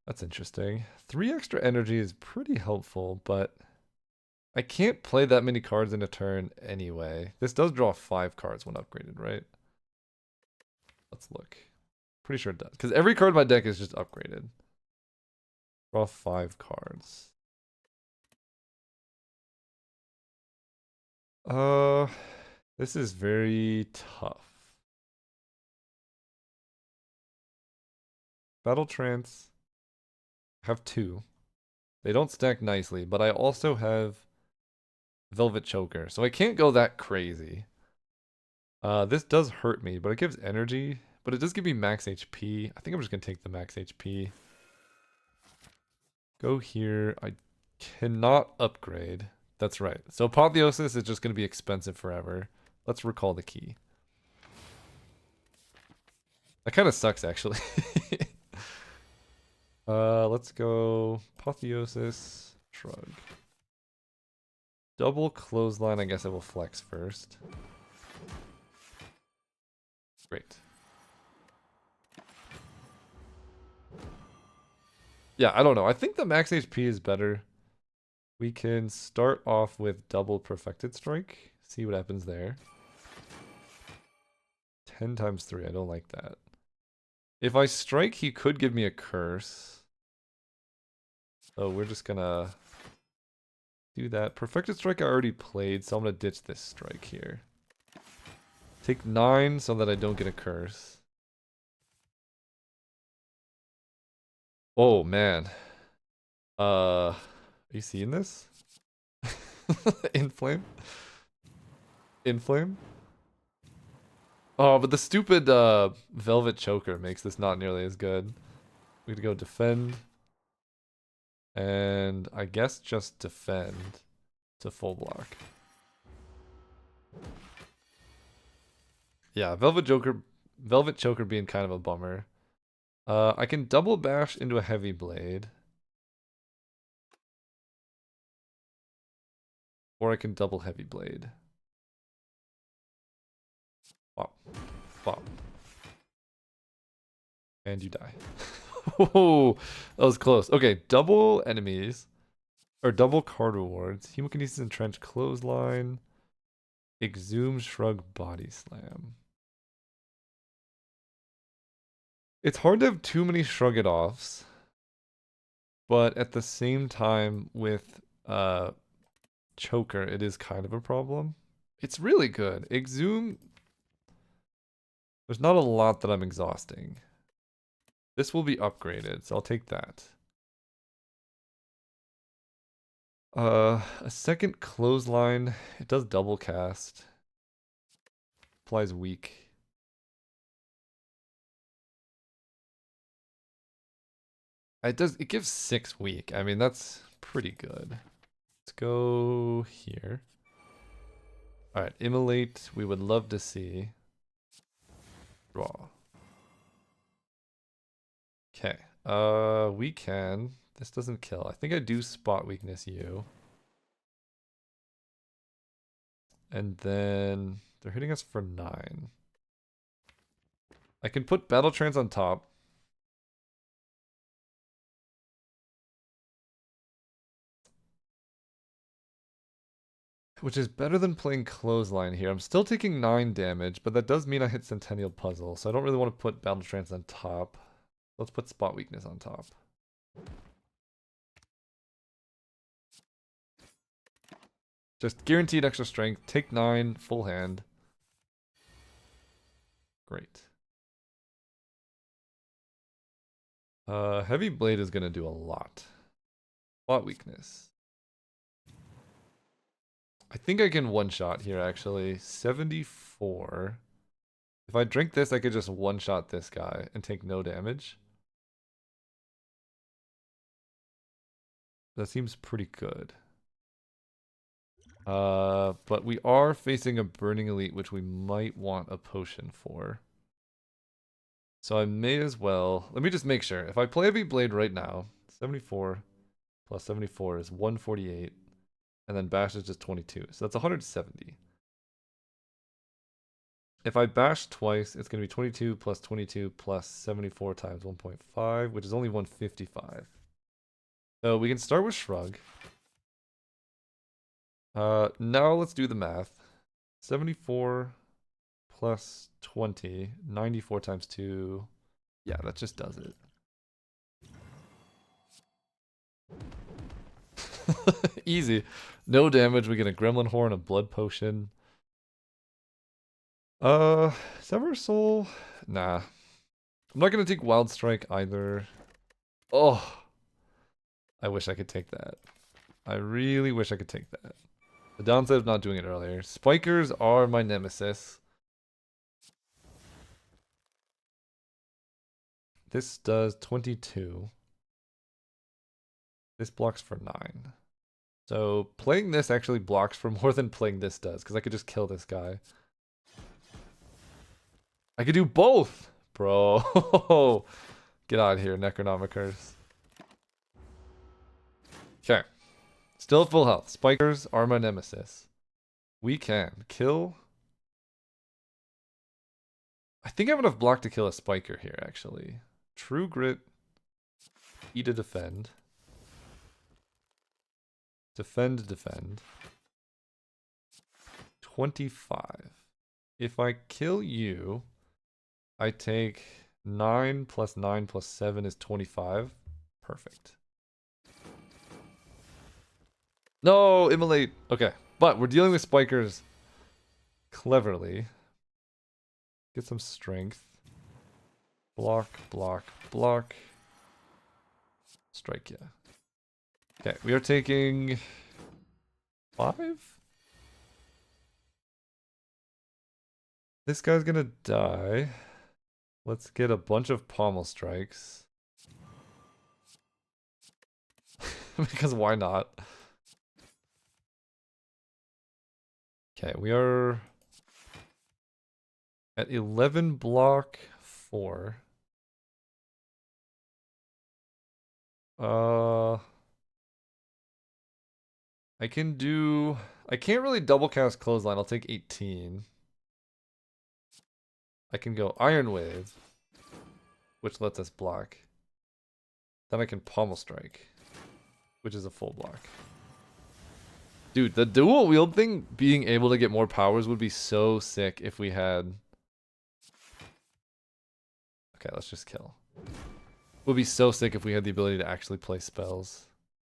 That's interesting. 3 extra energy is pretty helpful, but I can't play that many cards in a turn anyway. This does draw 5 cards when upgraded, right? Let's look. Pretty sure it does. Because every card in my deck is just upgraded. Draw 5 cards. This is very tough. Battle Trance. I have 2. They don't stack nicely, but I also have Velvet Choker, so I can't go that crazy. This does hurt me, but it gives energy, but it does give me max HP. I think I'm just going to take the max HP. Go here. I cannot upgrade. That's right. So Apotheosis is just going to be expensive forever. Let's recall the key. That kind of sucks, actually. Let's go Apotheosis, Shrug. Double Clothesline, I guess I will flex first. Great. Yeah, I don't know. I think the max HP is better. We can start off with double Perfected Strike. See what happens there. 10 times 3. I don't like that. If I strike, he could give me a curse. So we're just gonna do that. Perfected Strike I already played, so I'm gonna ditch this strike here. Take 9 so that I don't get a curse. Oh man. Are you seeing this? Inflame? Inflame? Oh, but the stupid Velvet Choker makes this not nearly as good. We could go defend. And I guess just defend to full block. Yeah, Velvet Choker being kind of a bummer. I can double bash into a heavy blade. Or I can double heavy blade. Pop. Pop. And you die. Oh, that was close. Okay, double enemies. Or double card rewards. Hemokinesis Entrenched Clothesline. Exhume Shrug Body Slam. It's hard to have too many Shrug It Offs. But at the same time, with Choker, it is kind of a problem. It's really good. Exhume. There's not a lot that I'm exhausting. This will be upgraded, so I'll take that. A second clothesline. It does double cast. Applies weak. It gives 6 weak. I mean, that's pretty good. Let's go here. Alright, Immolate, we would love to see. Draw. Okay. We can. This doesn't kill. I think I do spot weakness you. And then they're hitting us for 9. I can put Battle Trance on top. Which is better than playing Clothesline here. I'm still taking 9 damage, but that does mean I hit Centennial Puzzle, so I don't really want to put Battle Trance on top. Let's put Spot Weakness on top. Just guaranteed extra strength. Take 9, full hand. Great. Heavy Blade is going to do a lot. Spot Weakness. I think I can one-shot here, actually. 74. If I drink this, I could just one-shot this guy and take no damage. That seems pretty good. But we are facing a Burning Elite, which we might want a potion for. So I may as well... Let me just make sure. If I play Heavy Blade right now, 74 plus 74 is 148. And then bash is just 22. So that's 170. If I bash twice, it's going to be 22 plus 22 plus 74 times 1.5, which is only 155. So we can start with Shrug. Now let's do the math. 74 plus 20, 94 times 2. Yeah, that just does it. Easy. No damage. We get a Gremlin Horn, a Blood Potion. Sever Soul? Nah. I'm not gonna take Wild Strike either. Oh. I wish I could take that. I really wish I could take that. The downside of not doing it earlier. Spikers are my nemesis. This does 22. This blocks for 9. So playing this actually blocks for more than playing this does, because I could just kill this guy. I could do both! Bro. Get out of here, Necronomicers. Okay. Still at full health. Spikers are my nemesis. We can kill. I think I have enough block to kill a Spiker here, actually. True Grit. E to defend. Defend, defend. 25. If I kill you, I take 9 plus 9 plus 7 is 25. Perfect. No, immolate. Okay, but we're dealing with spikers cleverly. Get some strength. Block, block, block. Strike, yeah. Okay, we are taking 5? This guy's gonna die. Let's get a bunch of pommel strikes. Because why not? Okay, we are at 11 block 4. I can do... I can't really double cast Clothesline. I'll take 18. I can go Iron Wave, which lets us block. Then I can Pommel Strike, which is a full block. Dude, the dual wield thing, being able to get more powers would be so sick if we had... Okay, let's just kill. Would be so sick if we had the ability to actually play spells.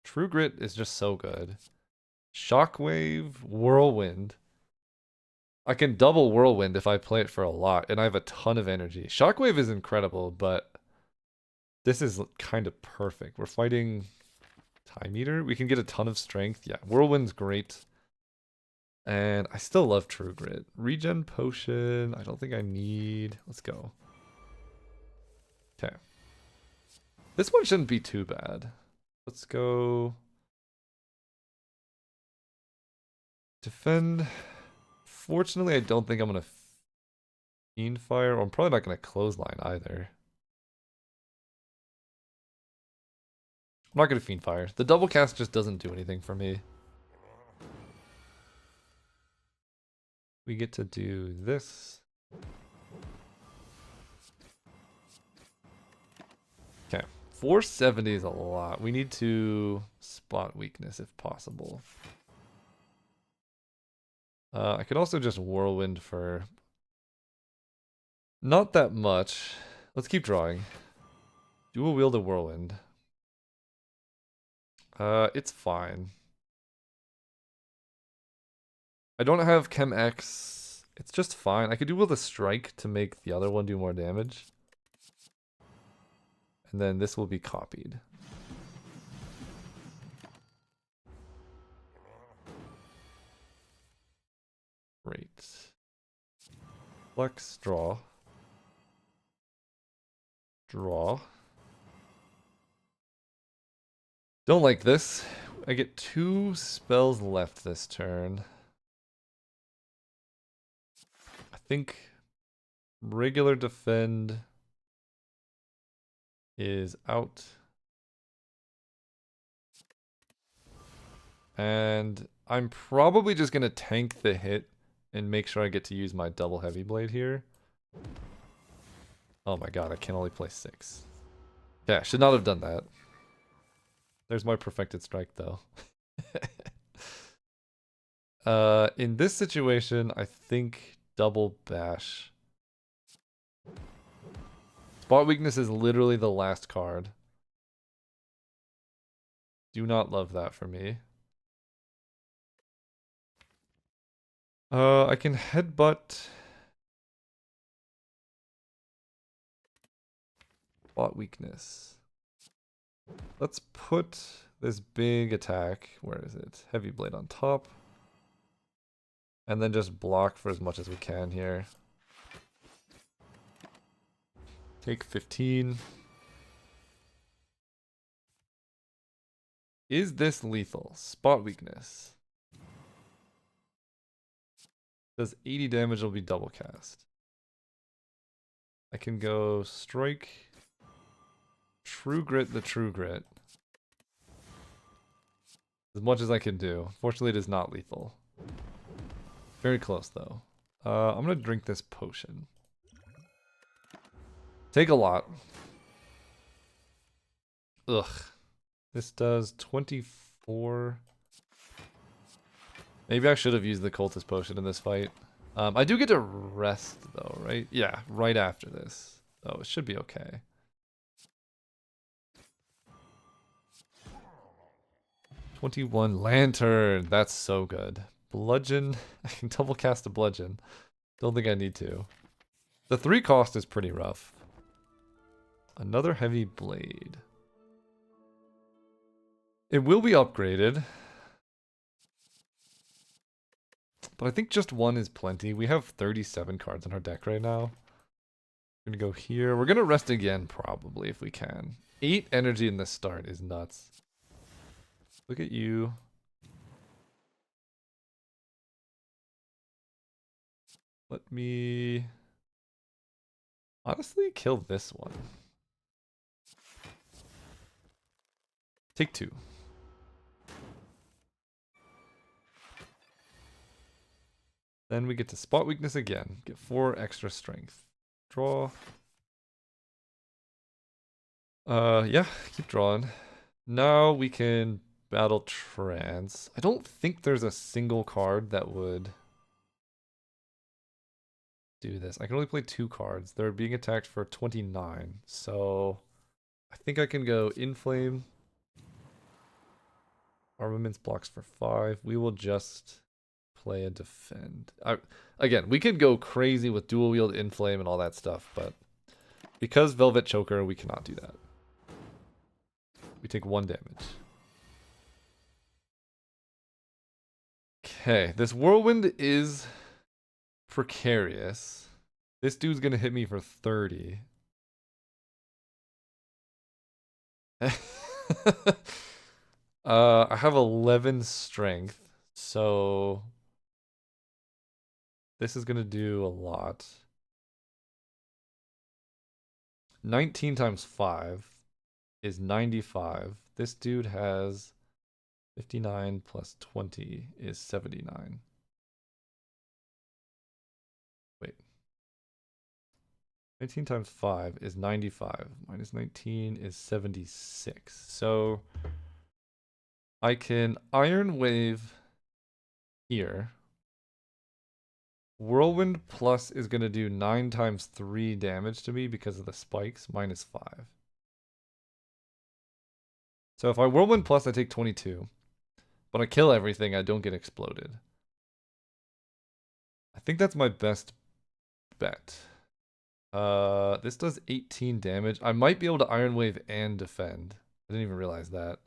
True Grit is just so good. Shockwave, Whirlwind. I can double Whirlwind if I play it for a lot, and I have a ton of energy. Shockwave is incredible, but this is kind of perfect. We're fighting Time Eater. We can get a ton of strength. Yeah, Whirlwind's great. And I still love True Grit. Regen Potion, I don't think I need. Let's go. Okay. This one shouldn't be too bad. Let's go. Defend. Fortunately, I don't think I'm going to Fiend Fire, or I'm probably not going to Clothesline either. I'm not going to Fiend Fire. The double cast just doesn't do anything for me. We get to do this. Okay. 470 is a lot. We need to spot weakness if possible. I could also just Whirlwind for not that much. Let's keep drawing. Dual wield a Whirlwind. It's fine. I don't have Chem X. It's just fine. I could do with a strike to make the other one do more damage. And then this will be copied. Great. Flex, draw. Draw. Don't like this. I get 2 spells left this turn. I think regular defend is out. And I'm probably just going to tank the hit and make sure I get to use my double heavy blade here. Oh my god, I can only play 6. Yeah, I should not have done that. There's my perfected strike though. In this situation, I think double bash. Spot weakness is literally the last card. Do not love that for me. I can headbutt. Spot weakness. Let's put this big attack. Where is it? Heavy blade on top. And then just block for as much as we can here. Take 15. Is this lethal? Spot weakness. Does 80 damage, will be double cast. I can go strike. True Grit the True Grit. As much as I can do. Fortunately, it is not lethal. Very close, though. I'm going to drink this potion. Take a lot. Ugh. This does 24. Maybe I should have used the cultist potion in this fight. I do get to rest though, right? Yeah, right after this. Oh, it should be okay. 21 lantern. That's so good. Bludgeon. I can double cast a bludgeon. Don't think I need to. The 3 cost is pretty rough. Another heavy blade. It will be upgraded. But I think just 1 is plenty. We have 37 cards in our deck right now. We're gonna go here. We're gonna rest again probably if we can. 8 energy in this start is nuts. Look at you. Let me honestly kill this one. Take 2. Then we get to spot weakness again. Get 4 extra strength. Draw. Yeah, keep drawing. Now we can battle trance. I don't think there's a single card that would do this. I can only play 2 cards. They're being attacked for 29. So I think I can go Inflame. Armaments blocks for 5. We will just play a defend. Again, we could go crazy with dual wield Inflame and all that stuff, but because Velvet Choker, we cannot do that. We take 1 damage. Okay, this Whirlwind is precarious. This dude's gonna hit me for 30. I have 11 strength, so this is gonna do a lot. 19 times 5 is 95. This dude has 59 plus 20 is 79. Wait. 19 times 5 is 95. Minus 19 is 76. So I can Iron Wave here. Whirlwind Plus is going to do 9 times 3 damage to me because of the spikes, minus 5. So if I Whirlwind Plus, I take 22. But I kill everything, I don't get exploded. I think that's my best bet. This does 18 damage. I might be able to Iron Wave and defend. I didn't even realize that.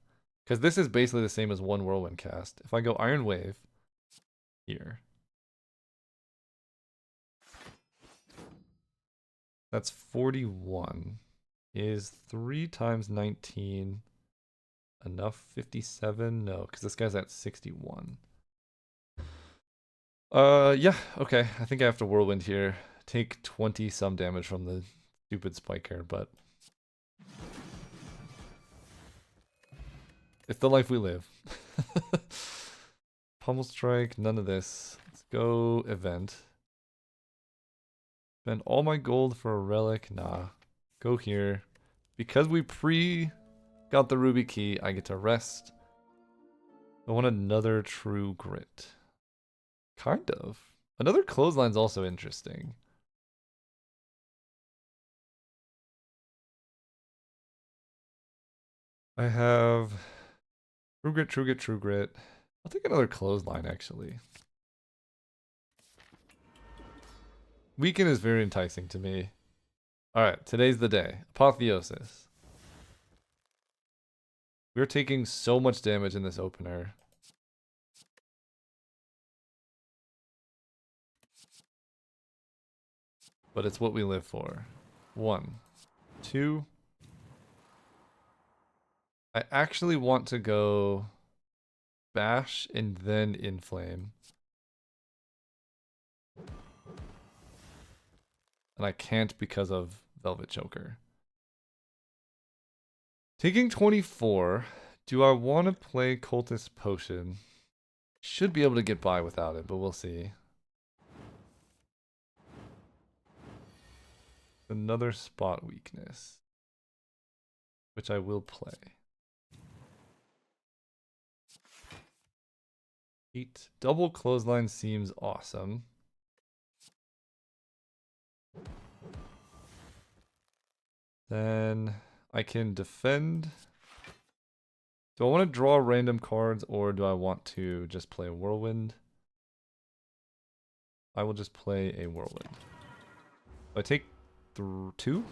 Because this is basically the same as 1 Whirlwind cast. If I go Iron Wave here. That's 41. Is 3 times 19 enough? 57? No, because this guy's at 61. Yeah, okay. I think I have to Whirlwind here. Take 20 some damage from the stupid spiker, but it's the life we live. Pummel Strike, none of this. Let's go event. Spend all my gold for a relic. Nah. Go here. Because we got the ruby key, I get to rest. I want another true grit. Kind of. Another clothesline's also interesting. I have true grit, true grit, true grit. I'll take another clothesline actually. Weaken is very enticing to me. Alright, today's the day. Apotheosis. We're taking so much damage in this opener. But it's what we live for. 1, 2. I actually want to go bash and then inflame. And I can't because of Velvet Choker. Taking 24. Do I want to play Cultist Potion? Should be able to get by without it, but we'll see. Another spot weakness. Which I will play. 8. Double clothesline seems awesome. Then I can defend. Do I want to draw random cards or do I want to just play a whirlwind? I will just play a whirlwind. I take 2?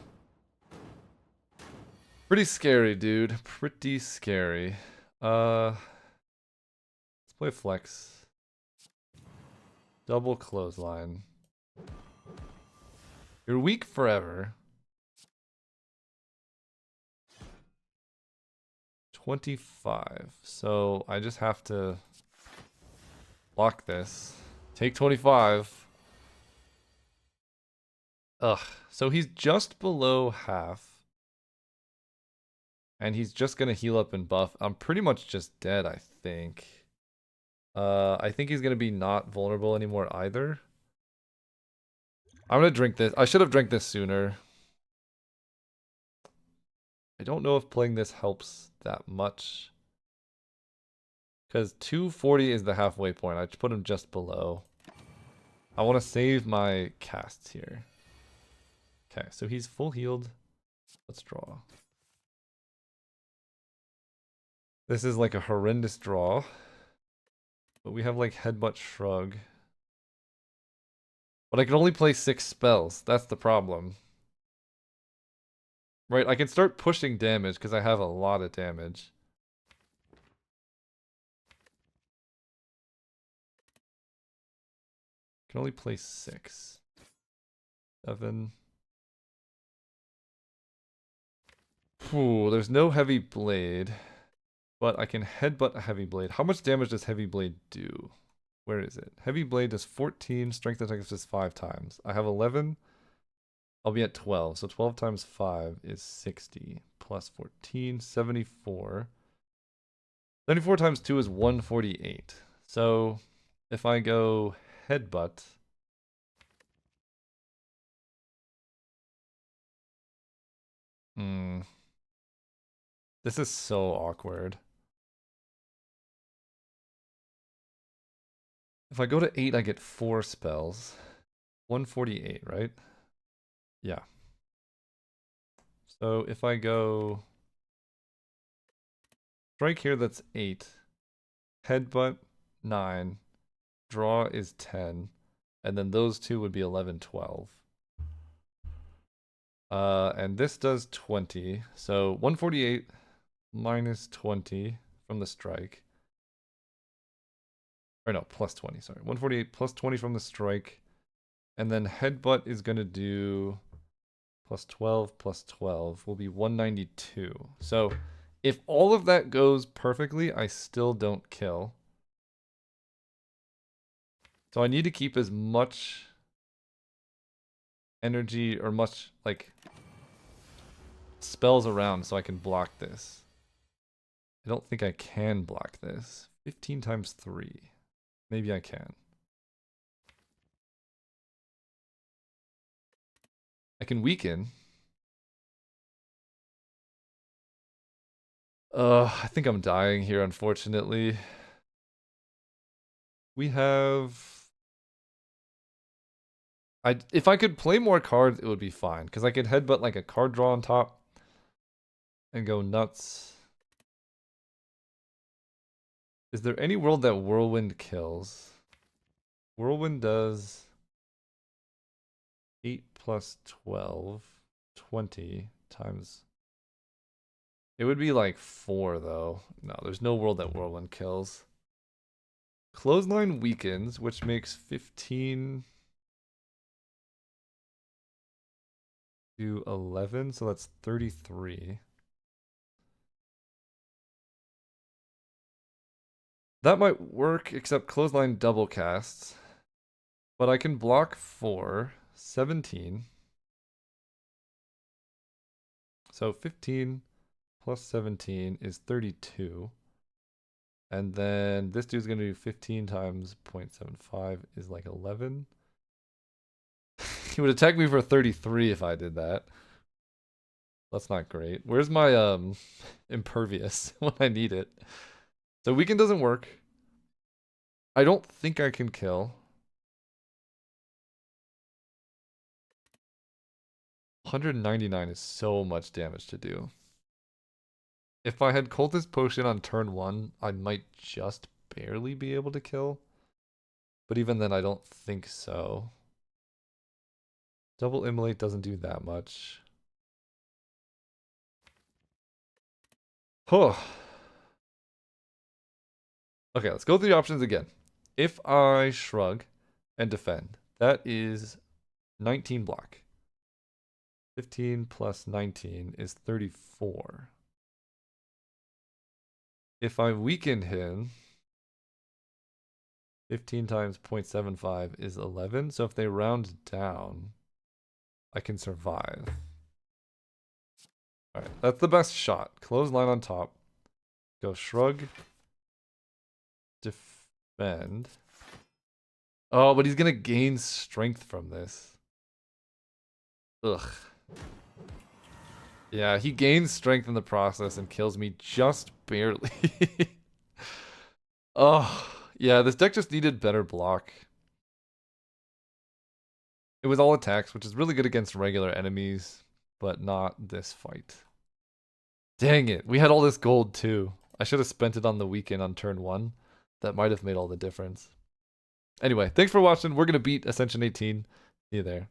Pretty scary, dude. Pretty scary. Let's play flex. Double clothesline. You're weak forever. 25. So I just have to block this. Take 25. Ugh. So he's just below half. And he's just gonna heal up and buff. I'm pretty much just dead, I think. I think he's gonna be not vulnerable anymore either. I'm gonna drink this. I should have drank this sooner. I don't know if playing this helps that much. Because 240 is the halfway point. I put him just below. I want to save my casts here. Okay, so he's full healed. Let's draw. This is like a horrendous draw. But we have like Headbutt Shrug. But I can only play 6 spells. That's the problem. Right, I can start pushing damage because I have a lot of damage. I can only play 6. 7. Ooh, there's no Heavy Blade. But I can headbutt a Heavy Blade. How much damage does Heavy Blade do? Where is it? Heavy Blade does 14, strength attack is 5 times. I have 11. I'll be at 12. So 12 times 5 is 60. Plus 14, 74. 74 times 2 is 148. So if I go headbutt. This is so awkward. If I go to 8, I get 4 spells. 148, right? Yeah. So if I go strike here, that's 8. Headbutt, 9. Draw is 10. And then those two would be 11, 12. And this does 20. So 148 minus 20 from the strike. Or no, plus 20, sorry. 148 plus 20 from the strike. And then headbutt is going to do plus 12 will be 192. So if all of that goes perfectly, I still don't kill. So I need to keep as much energy or much like spells around so I can block this. I don't think I can block this. 15 times 3. Maybe I can. I can weaken. I think I'm dying here, unfortunately. We have... if I could play more cards, it would be fine. Because I could headbutt like a card draw on top. And go nuts. Is there any world that Whirlwind kills? Whirlwind does 8 plus 12, 20 times. It would be like 4 though. No, there's no world that Whirlwind kills. Clothesline weakens, which makes 15 to 11, so that's 33. That might work, except Clothesline double casts. But I can block for 17. So 15 plus 17 is 32. And then this dude's going to do 15 times 0.75 is like 11. He would attack me for 33 if I did that. That's not great. Where's my impervious when I need it? So weaken doesn't work. I don't think I can kill. 199 is so much damage to do. If I had Cultist Potion on turn 1, I might just barely be able to kill. But even then, I don't think so. Double Immolate doesn't do that much. Oh. Okay, let's go through the options again. If I Shrug and Defend, that is 19 block. 15 plus 19 is 34. If I weaken him, 15 times 0.75 is 11. So if they round down, I can survive. All right, that's the best shot. Clothesline on top. Go Shrug. Defend. Oh, but he's going to gain strength from this. Ugh. Yeah, he gains strength in the process and kills me just barely. Oh, yeah, this deck just needed better block. It was all attacks, which is really good against regular enemies, but not this fight. Dang it, we had all this gold too. I should have spent it on the weekend on turn 1. That might have made all the difference. Anyway, thanks for watching. We're going to beat Ascension 18. See you there.